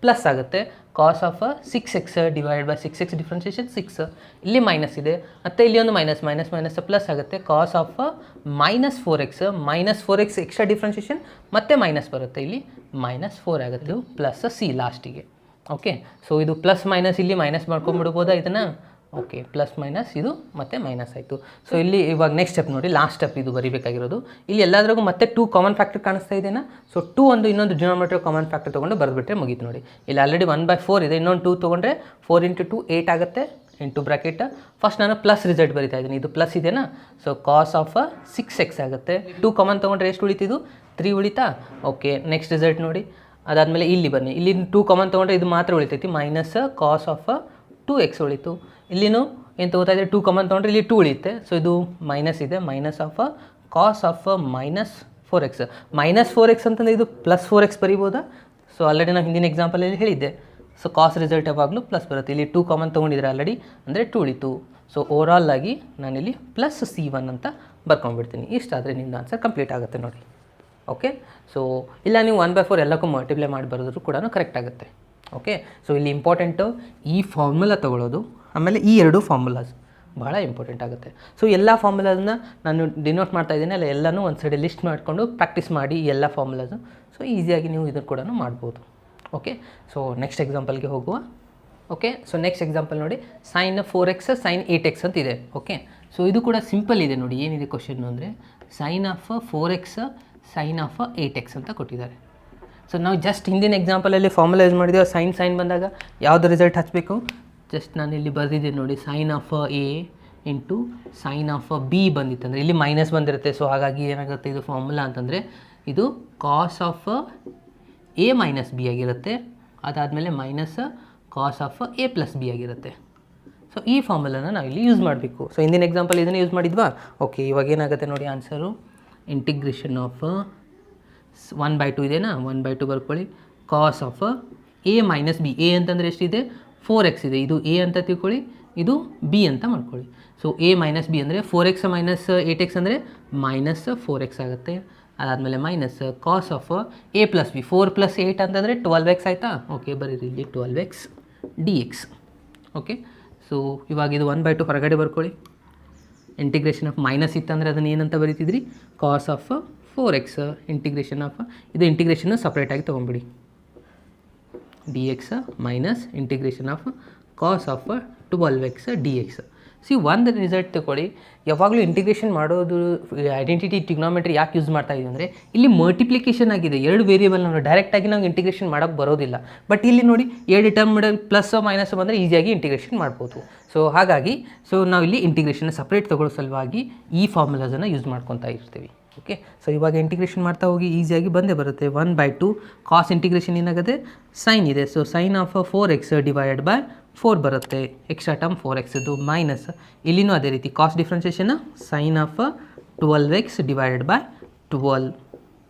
ಪ್ಲಸ್ ಆಗುತ್ತೆ, cos of 6x divided by 6x differentiation 6, ಇಲ್ಲಿ ಮೈನಸ್ ಇದೆ, ಮತ್ತು ಇಲ್ಲಿ ಒಂದು ಮೈನಸ್ ಪ್ಲಸ್ ಆಗುತ್ತೆ, cos of minus 4x extra differentiation ಮತ್ತೆ ಮೈನಸ್ ಬರುತ್ತೆ, ಇಲ್ಲಿ -4 ಆಗುತ್ತೆ, ಇದು ಪ್ಲಸ್ ಸಿ ಲಾಸ್ಟಿಗೆ. ಓಕೆ, ಸೊ ಇದು ಪ್ಲಸ್ ಮೈನಸ್ ಇಲ್ಲಿ ಮೈನಸ್ ಮಾಡ್ಕೊಂಡ್ಬಿಡ್ಬೋದಾ ಇದನ್ನು. ಓಕೆ, ಪ್ಲಸ್ ಮೈನಸ್ ಇದು ಮತ್ತೆ ಮೈನಸ್ ಆಯಿತು. ಸೊ ಇಲ್ಲಿ ಇವಾಗ ನೆಕ್ಸ್ಟ್ ಸ್ಟೆಪ್ ನೋಡಿ, ಲಾಸ್ಟ್ ಸ್ಟೆಪ್ ಇದು ಬರೀಬೇಕಾಗಿರೋದು. ಇಲ್ಲಿ ಎಲ್ಲಾದ್ರಾಗೂ ಮತ್ತೆ 2 ಕಾಮನ್ ಫ್ಯಾಕ್ಟರ್ ಕಾಣಿಸ್ತಾ ಇದೆನಾ. ಸೊ 2 ಒಂದು ಇನ್ನೊಂದು ಡಿನಾಮಿನೇಟರ್ ಕಾಮನ್ ಫ್ಯಾಕ್ಟರ್ ತೊಗೊಂಡು ಬರೆದ್ಬಿಟ್ರೆ ಮುಗೀತು ನೋಡಿ. ಇಲ್ಲಿ ಆಲ್ರೆಡಿ 1/4 ಇದೆ, ಇನ್ನೊಂದು 2 ತೊಗೊಂಡ್ರೆ 4 × 2 8 ಆಗುತ್ತೆ ಇಂಟು ಬ್ರಾಕೆಟ್. ಫಸ್ಟ್ ನಾನು ಪ್ಲಸ್ ರಿಸಲ್ಟ್ ಬರಿತಾ ಇದ್ದೀನಿ, ಇದು ಪ್ಲಸ್ ಇದೆನಾ. ಸೊ ಕಾಸ್ ಆಫ್ 6x ಆಗುತ್ತೆ, 2 ಕಾಮನ್ ತೊಗೊಂಡ್ರೆ ಎಷ್ಟು ಉಳಿತಿದ್ದು 3 ಉಳಿತಾ. ಓಕೆ, ನೆಕ್ಸ್ಟ್ ರಿಸಲ್ಟ್ ನೋಡಿ. ಅದಾದಮೇಲೆ ಇಲ್ಲಿ ಬನ್ನಿ, ಇಲ್ಲಿ 2 ಕಾಮನ್ ತೊಗೊಂಡ್ರೆ ಇದು ಮಾತ್ರ ಉಳಿತೈತಿ, ಮೈನಸ್ ಕಾಸ್ ಆಫ್ 2x ಉಳಿತು. ಇಲ್ಲಿನೂ ಏನು ತೊಗೋತಾ ಇದ್ದರೆ 2 ಕಾಮನ್ ತೊಗೊಂಡ್ರೆ ಇಲ್ಲಿ 2 ಉಳಿಯುತ್ತೆ, ಸೊ ಇದು ಮೈನಸ್ ಇದೆ, minus of cos of -4x ಅಂತಂದರೆ ಇದು +4x ಬರಿಬೋದಾ. ಸೊ ಆಲ್ರೆಡಿ ನಾನು ಹಿಂದಿನ ಎಕ್ಸಾಂಪಲಲ್ಲಿ ಹೇಳಿದ್ದೆ. ಸೊ ಕಾಸ್ ರಿಸಲ್ಟ್ ಯಾವಾಗಲೂ ಪ್ಲಸ್ ಬರುತ್ತೆ, ಇಲ್ಲಿ 2 ಕಾಮನ್ ತೊಗೊಂಡಿದ್ರೆ ಆಲ್ರೆಡಿ ಅಂದರೆ 2 ಉಳಿತು. ಸೊ ಓವರಾಲ್ ಆಗಿ ನಾನಿಲ್ಲಿ +C1 ಅಂತ ಬರ್ಕೊಂಡ್ಬಿಡ್ತೀನಿ. ಇಷ್ಟಾದರೆ ನಿಮ್ಮದು ಆನ್ಸರ್ ಕಂಪ್ಲೀಟ್ ಆಗುತ್ತೆ ನೋಡಿ. ಓಕೆ, ಸೊ ಇಲ್ಲ ನೀವು 1/4 ಎಲ್ಲಕ್ಕೂ ಮಲ್ಟಿಪ್ಲೈ ಮಾಡಿ ಬರೋದ್ರೂ ಕೂಡ ಕರೆಕ್ಟ್ ಆಗುತ್ತೆ. ಓಕೆ, ಸೊ ಇಲ್ಲಿ ಇಂಪಾರ್ಟೆಂಟು ಈ ಫಾರ್ಮುಲಾ ತೊಗೊಳ್ಳೋದು, ಆಮೇಲೆ ಈ 2 ಫಾರ್ಮುಲಾಸ್ ಭಾಳ ಇಂಪಾರ್ಟೆಂಟ್ ಆಗುತ್ತೆ. ಸೊ ಎಲ್ಲ ಫಾರ್ಮುಲಾದನ್ನ ನಾನು ಡಿನೋಟ್ ಮಾಡ್ತಾ ಇದ್ದೀನಿ, ಅಲ್ಲ ಎಲ್ಲನೂ ಒಂದು ಸೈಡ್ ಲಿಸ್ಟ್ ಮಾಡಿಕೊಂಡು ಪ್ರಾಕ್ಟೀಸ್ ಮಾಡಿ ಈ ಎಲ್ಲ ಫಾರ್ಮುಲಾಸು. ಸೊ ಈಸಿಯಾಗಿ ನೀವು ಇದನ್ನು ಕೂಡ ಮಾಡ್ಬೋದು. ಓಕೆ, ಸೊ ನೆಕ್ಸ್ಟ್ ಎಕ್ಸಾಂಪಲ್ಗೆ ಹೋಗುವ. ಓಕೆ, ಸೊ ನೆಕ್ಸ್ಟ್ ಎಕ್ಸಾಂಪಲ್ ನೋಡಿ, sin 4x sin 8x ಅಂತ ಇದೆ. ಓಕೆ, ಸೊ ಇದು ಕೂಡ ಸಿಂಪಲ್ ಇದೆ ನೋಡಿ. ಏನಿದೆ ಕ್ವಶನ್ನು ಅಂದರೆ sin 4x sin 8x ಅಂತ ಕೊಟ್ಟಿದ್ದಾರೆ. ಸೊ ನಾವು ಜಸ್ಟ್ ಹಿಂದಿನ ಎಕ್ಸಾಂಪಲಲ್ಲಿ ಫಾರ್ಮುಲಾ ಯೂಸ್ ಮಾಡಿದ್ದೇವೆ. ಸೈನ್ ಬಂದಾಗ ಯಾವುದು ರಿಸಲ್ಟ್ ಹಚ್ಚಬೇಕು, ಜಸ್ಟ್ ನಾನು ಇಲ್ಲಿ ಬರೆದಿದ್ದೀನಿ ನೋಡಿ, sine of a into sine of b ಬಂದಿತ್ತಂದರೆ ಇಲ್ಲಿ ಮೈನಸ್ ಬಂದಿರುತ್ತೆ. ಸೊ ಹಾಗಾಗಿ ಏನಾಗುತ್ತೆ ಇದು ಫಾರ್ಮುಲಾ ಅಂತಂದರೆ ಇದು cos of A minus B ಆಗಿರುತ್ತೆ. ಅದಾದಮೇಲೆ minus cos of A plus B ಆಗಿರುತ್ತೆ. ಸೊ ಈ ಫಾರ್ಮುಲಾನ ನಾವು ಇಲ್ಲಿ ಯೂಸ್ ಮಾಡಬೇಕು. ಸೊ ಹಿಂದಿನ ಎಕ್ಸಾಂಪಲ್ ಇದನ್ನೇ ಯೂಸ್ ಮಾಡಿದ್ವಾ. ಓಕೆ, ಇವಾಗ ಏನಾಗುತ್ತೆ ನೋಡಿ ಆನ್ಸರು, ಇಂಟಿಗ್ರೇಷನ್ ಆಫ್ 1/2 ಇದೆನಾ, 1/2 ಬರ್ಕೊಳ್ಳಿ. Cos of A minus b, A ಅಂತಂದರೆ ಎಷ್ಟಿದೆ 4x ಇದೆ, ಇದು ಎ ಅಂತ ತಿಳ್ಕೊಳ್ಳಿ, ಇದು ಬಿ ಅಂತ ಮಾಡ್ಕೊಳ್ಳಿ. ಸೊ ಎ ಮೈನಸ್ ಬಿ ಅಂದರೆ 4x ಮೈನಸ್ 8x ಅಂದರೆ ಮೈನಸ್ 4x ಆಗುತ್ತೆ. ಅದಾದಮೇಲೆ minus cos of A plus B, 4 + 8 ಅಂತಂದರೆ 12x ಆಯಿತಾ. ಓಕೆ, ಬರೀರಿ ಇಲ್ಲಿ 12x dx. ಓಕೆ, ಸೊ ಇವಾಗ ಇದು 1/2 ಹೊರಗಡೆ ಬರ್ಕೊಳ್ಳಿ. ಇಂಟಿಗ್ರೇಷನ್ ಆಫ್ ಮೈನಸ್ ಇತ್ತಂದರೆ ಅದನ್ನು ಏನಂತ ಬರೀತಿದ್ರಿ, cos of 4x integration of, ಇದು ಇಂಟಿಗ್ರೇಷನ್ ಸಪ್ರೇಟಾಗಿ ತೊಗೊಂಬಿಡಿ, dx minus integration of cos of 12x dx. See ಒಂದು ರಿಸಲ್ಟ್ ತಗೊಳ್ಳಿ, ಯಾವಾಗಲೂ ಇಂಟಿಗ್ರೇಷನ್ ಮಾಡೋದು ಐಡೆಂಟಿಟಿ ಟ್ರಿಗ್ನೋಮೆಟ್ರಿ ಯಾಕೆ ಯೂಸ್ ಮಾಡ್ತಾ ಇದ್ದೀವಿ ಅಂದರೆ ಇಲ್ಲಿ ಮಲ್ಟಿಪ್ಲಿಕೇಶನ್ ಆಗಿದೆ, 2 ವೇರಿಯೇಬಲ್ ನಾವು ಡೈರೆಕ್ಟಾಗಿ ನಾವು ಇಂಟಿಗ್ರೇಷನ್ ಮಾಡೋಕ್ಕೆ ಬರೋದಿಲ್ಲ. ಬಟ್ ಇಲ್ಲಿ ನೋಡಿ 2 ಟರ್ಮ್ ಪ್ಲಸ್ ಮೈನಸ್ ಬಂದರೆ ಈಸಿಯಾಗಿ ಇಂಟಿಗ್ರೇಷನ್ ಮಾಡ್ಬೋದು. ಸೊ ಹಾಗಾಗಿ ನಾವು ಇಲ್ಲಿ ಇಂಟಿಗ್ರೇಷನ್ ಸಪ್ರೇಟ್ ತಗೊಳ್ಳೋ ಸಲುವಾಗಿ ಈ ಫಾರ್ಮುಲಾಸನ್ನು ಯೂಸ್ ಮಾಡ್ಕೊತಾ ಇರ್ತೀವಿ. ಓಕೆ, ಸೊ ಇವಾಗ ಇಂಟಿಗ್ರೇಷನ್ ಮಾಡ್ತಾ ಹೋಗಿ ಈಸಿಯಾಗಿ ಬಂದೇ ಬರುತ್ತೆ. 1/2 ಕಾಸ್ ಇಂಟಿಗ್ರೇಷನ್ ಏನಾಗುತ್ತೆ, ಸೈನ್ ಇದೆ, so sine of 4x divided by 4 ಬರುತ್ತೆ, ಎಕ್ಸ್ಟ್ರಾ ಟರ್ಮ್ 4x ಇದು ಮೈನಸ್, ಇಲ್ಲಿನೂ ಅದೇ ರೀತಿ cos differentiation sine of 12x divided by 12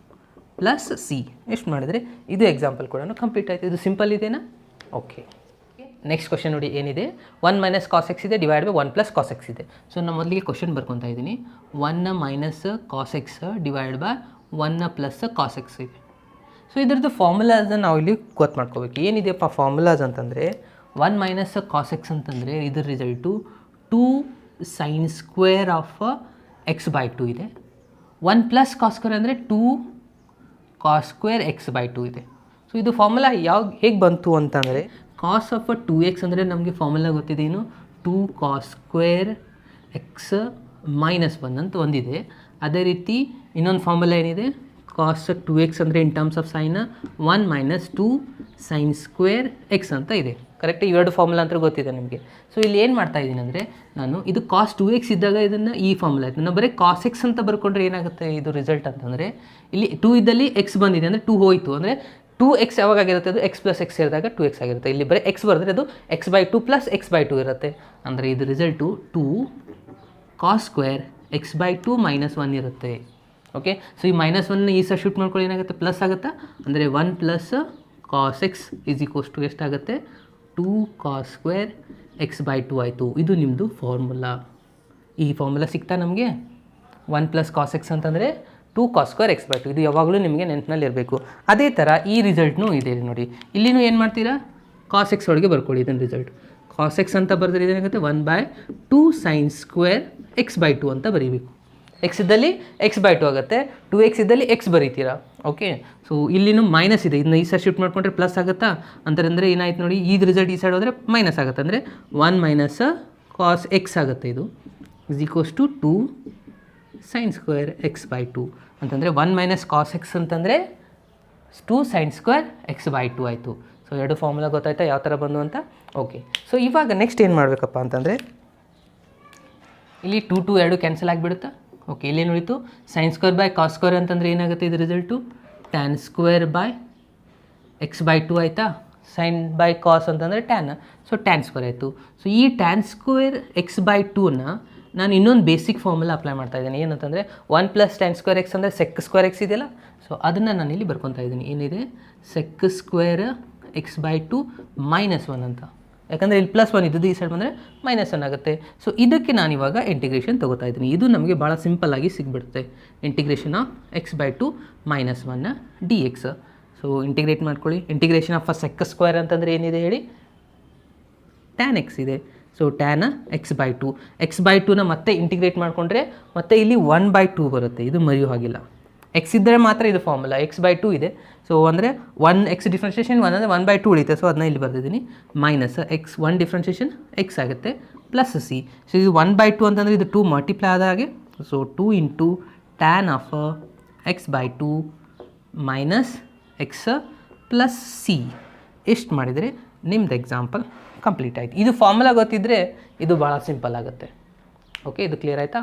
plus C. ಎಷ್ಟು ಮಾಡಿದರೆ ಇದು ಎಕ್ಸಾಂಪಲ್ ಕೂಡ ಕಂಪ್ಲೀಟ್ ಆಯಿತು. ಇದು ಸಿಂಪಲ್ ಇದೆನಾ. ಓಕೆ, ನೆಕ್ಸ್ಟ್ ಕ್ವಶನ್ ನೋಡಿ ಏನಿದೆ, 1 - cos x ಇದೆ ಡಿವೈಡ್ ಬೈ 1 + cos x ಇದೆ. ಸೊ ನಾನು ಮೊದಲಿಗೆ ಕ್ವಶನ್ ಬರ್ಕೊತಾ ಇದ್ದೀನಿ, 1 - cos x divide by 1 + cos x ಇದೆ. ಸೊ ಇದರದ್ದು ಫಾರ್ಮುಲಾಸನ್ನು ನಾವು ಇಲ್ಲಿ ಗೊತ್ತು ಮಾಡ್ಕೋಬೇಕು. ಏನಿದೆಯಪ್ಪ ಫಾರ್ಮುಲಾಸ್ ಅಂತಂದರೆ 1 - cos x ಅಂತಂದರೆ ಇದರ ರಿಸಲ್ಟು 2 sin² ಆಫ್ x/2 ಇದೆ. 1 + cos² ಅಂದರೆ 2 cos² x/2 ಇದೆ. ಸೊ ಇದು ಫಾರ್ಮುಲಾ ಹೇಗೆ ಬಂತು ಅಂತಂದರೆ, ಕಾಸ್ ಆಫ್ 2x ಅಂದರೆ ನಮಗೆ ಫಾರ್ಮುಲಾ ಗೊತ್ತಿದೆ, ಏನು 2 cos² x - 1 ಅಂತ ಒಂದಿದೆ. ಅದೇ ರೀತಿ ಇನ್ನೊಂದು ಫಾರ್ಮುಲಾ ಏನಿದೆ, ಕಾಸ್ 2x ಅಂದರೆ ಇನ್ terms of sign 1 - 2 sin² x ಅಂತ ಇದೆ. ಕರೆಕ್ಟ್, ಇವೆರಡು ಫಾರ್ಮುಲಾ ಅಂತ ಗೊತ್ತಿದೆ ನಿಮಗೆ. ಸೊ ಇಲ್ಲಿ ಏನು ಮಾಡ್ತಾ ಇದ್ದೀನಿ ಅಂದರೆ, ನಾನು ಇದು ಕಾಸ್ 2x ಇದ್ದಾಗ ಇದನ್ನು ಈ ಫಾರ್ಮುಲಾ ಆಯಿತು, ನಾವು ಬರೀ ಕಾಸ್ x ಅಂತ ಬರ್ಕೊಂಡ್ರೆ ಏನಾಗುತ್ತೆ ಇದು ರಿಸಲ್ಟ್ ಅಂತಂದರೆ, ಇಲ್ಲಿ 2 ಇದ್ದಲ್ಲಿ x ಬಂದಿದೆ ಅಂದರೆ 2 ಹೋಯಿತು, ಅಂದರೆ 2x ಯಾವಾಗಾಗಿರುತ್ತೆ, ಅದು x + x ಸೇರಿದಾಗ 2x ಆಗಿರುತ್ತೆ. ಇಲ್ಲಿ ಬರೀ x ಬರೆದ್ರೆ ಅದು x/2 + x/2 ಇರುತ್ತೆ. ಅಂದರೆ ಇದು ರಿಸಲ್ಟು 2 cos² x/2 - 1 ಇರುತ್ತೆ. ಓಕೆ, ಸೊ ಈ -1 ಈ ಸಹ ಶಿಫ್ಟ್ ಮಾಡ್ಕೊಳ್ಳಿ, ಏನಾಗುತ್ತೆ ಪ್ಲಸ್ ಆಗುತ್ತಾ, ಅಂದರೆ 1 + cos x = ಎಷ್ಟಾಗುತ್ತೆ 2 cos² x/2 ಆಯಿತು. ಇದು ನಿಮ್ಮದು ಫಾರ್ಮುಲಾ. ಈ ಫಾರ್ಮುಲಾ ಸಿಗ್ತಾ ನಮಗೆ 1 + cos x ಅಂತಂದರೆ 2 cos² x/2. ಇದು ಯಾವಾಗಲೂ ನಿಮಗೆ ನೆನಪಿನಲ್ಲಿ ಇರಬೇಕು. ಅದೇ ಥರ ಈ ರಿಸಲ್ಟ್ನೂ ಇದೆ ನೋಡಿ, ಇಲ್ಲಿನೂ ಏನು ಮಾಡ್ತೀರಾ, cos x ಒಳಗೆ ಬರ್ಕೊಳ್ಳಿ ಇದನ್ನು ರಿಸಲ್ಟ್. cos x ಅಂತ ಬರೆದ್ರೆ ಇದೇನಾಗುತ್ತೆ 1/2 sin² x/2 ಅಂತ ಬರೀಬೇಕು. x ಇದ್ದಲ್ಲಿ x/2 ಆಗುತ್ತೆ, 2x ಇದ್ದಲ್ಲಿ x ಬರೀತೀರಾ. ಓಕೆ, ಸೊ ಇಲ್ಲಿನೂ ಮೈನಸ್ ಇದೆ, ಇದನ್ನ ಈ ಸೈಡ್ ಶಿಫ್ಟ್ ಮಾಡ್ಕೊಂಡ್ರೆ ಪ್ಲಸ್ ಆಗುತ್ತಾ, ಅಂತಂದರೆ ಏನಾಯ್ತು ನೋಡಿ, ಈ ರಿಸಲ್ಟ್ ಈ ಸೈಡ್ ಹೋದರೆ ಮೈನಸ್ ಆಗುತ್ತೆ, ಅಂದರೆ 1 - cos x ಆಗುತ್ತೆ. ಇದು = 2 sin² x/2 ಅಂತಂದರೆ 1 - cos x ಅಂತಂದರೆ 2 sin² x/2 ಆಯಿತು. ಸೊ ಎರಡು ಫಾರ್ಮುಲಾ ಗೊತ್ತಾಯ್ತಾ ಯಾವ ಥರ ಬಂದು ಅಂತ. ಓಕೆ, ಸೊ ಇವಾಗ ನೆಕ್ಸ್ಟ್ ಏನು ಮಾಡಬೇಕಪ್ಪ ಅಂತಂದರೆ, ಇಲ್ಲಿ 2 2 2 ಕ್ಯಾನ್ಸಲ್ ಆಗಿಬಿಡುತ್ತಾ. ಓಕೆ, ಇಲ್ಲೇನು ಉಳಿತು sin² / cos² ಅಂತಂದರೆ ಏನಾಗುತ್ತೆ ಇದು ರಿಸಲ್ಟು tan² / x/2 ಆಯಿತಾ. ಸೈನ್ ಬೈ ಕಾಸ್ ಅಂತಂದರೆ ಟ್ಯಾನ್, ಸೊ tan² ಆಯಿತು. ಸೊ ಈ tan² x/2ನ ನಾನು ಇನ್ನೊಂದು ಬೇಸಿಕ್ ಫಾರ್ಮುಲಾ ಅಪ್ಲೈ ಮಾಡ್ತಾ ಇದ್ದೀನಿ, ಏನಂತಂದರೆ 1 + tan² x ಅಂದರೆ sec² x ಇದೆಯಲ್ಲ, ಸೊ ಅದನ್ನು ನಾನು ಇಲ್ಲಿ ಬರ್ಕೊತಾ ಇದ್ದೀನಿ. ಏನಿದೆ sec² x/2 - 1 ಅಂತ, ಯಾಕಂದರೆ ಇಲ್ಲಿ +1 ಇದ್ದದ್ದು ಈ ಸೈಡ್ ಬಂದರೆ -1 ಆಗುತ್ತೆ. ಸೊ ಇದಕ್ಕೆ ನಾನು ಇವಾಗ ಇಂಟಿಗ್ರೇಷನ್ ತೊಗೋತಾ ಇದ್ದೀನಿ. ಇದು ನಮಗೆ ಭಾಳ ಸಿಂಪಲ್ಲಾಗಿ ಸಿಗ್ಬಿಡುತ್ತೆ, integration of x/2 - 1 dx. So integrate ಮಾಡ್ಕೊಳ್ಳಿ. ಇಂಟಿಗ್ರೇಷನ್ ಆಫ್ sec² ಅಂತಂದರೆ ಏನಿದೆ ಹೇಳಿ, tan x ಇದೆ. ಸೊ tan x/2, x/2ನ ಮತ್ತೆ ಇಂಟಿಗ್ರೇಟ್ ಮಾಡಿಕೊಂಡ್ರೆ ಮತ್ತೆ ಇಲ್ಲಿ 1/2 ಬರುತ್ತೆ, ಇದು ಮರೆಯೋ ಹಾಗಿಲ್ಲ. x ಇದ್ದರೆ ಮಾತ್ರ ಇದು ಫಾರ್ಮುಲಾ, x/2 ಇದೆ. ಸೊ ಅಂದರೆ 1x ಡಿಫ್ರೆನ್ಷಿಯೇಷನ್ 1 ಅಂದರೆ 1/2 ಉಳಿತೆ, ಸೊ ಅದನ್ನ ಇಲ್ಲಿ ಬರ್ತಿದ್ದೀನಿ. ಮೈನಸ್ x 1 ಡಿಫ್ರೆನ್ಷಿಯೇಷನ್ x ಆಗುತ್ತೆ, ಪ್ಲಸ್ ಸಿ. ಸೊ ಇದು 1/2 ಅಂತಂದರೆ ಇದು 2 ಮಲ್ಟಿಪ್ಲೈ ಆದ ಹಾಗೆ, so 2 × tan of x/2 - X plus C ಎಷ್ಟು ಮಾಡಿದರೆ ನಿಮ್ಮದು ಎಕ್ಸಾಂಪಲ್ ಕಂಪ್ಲೀಟ್ ಆಯಿತು. ಇದು ಫಾರ್ಮುಲಾ ಗೊತ್ತಿದ್ದರೆ ಇದು ಭಾಳ ಸಿಂಪಲ್ ಆಗುತ್ತೆ. ಓಕೆ, ಇದು ಕ್ಲಿಯರ್ ಆಯಿತಾ?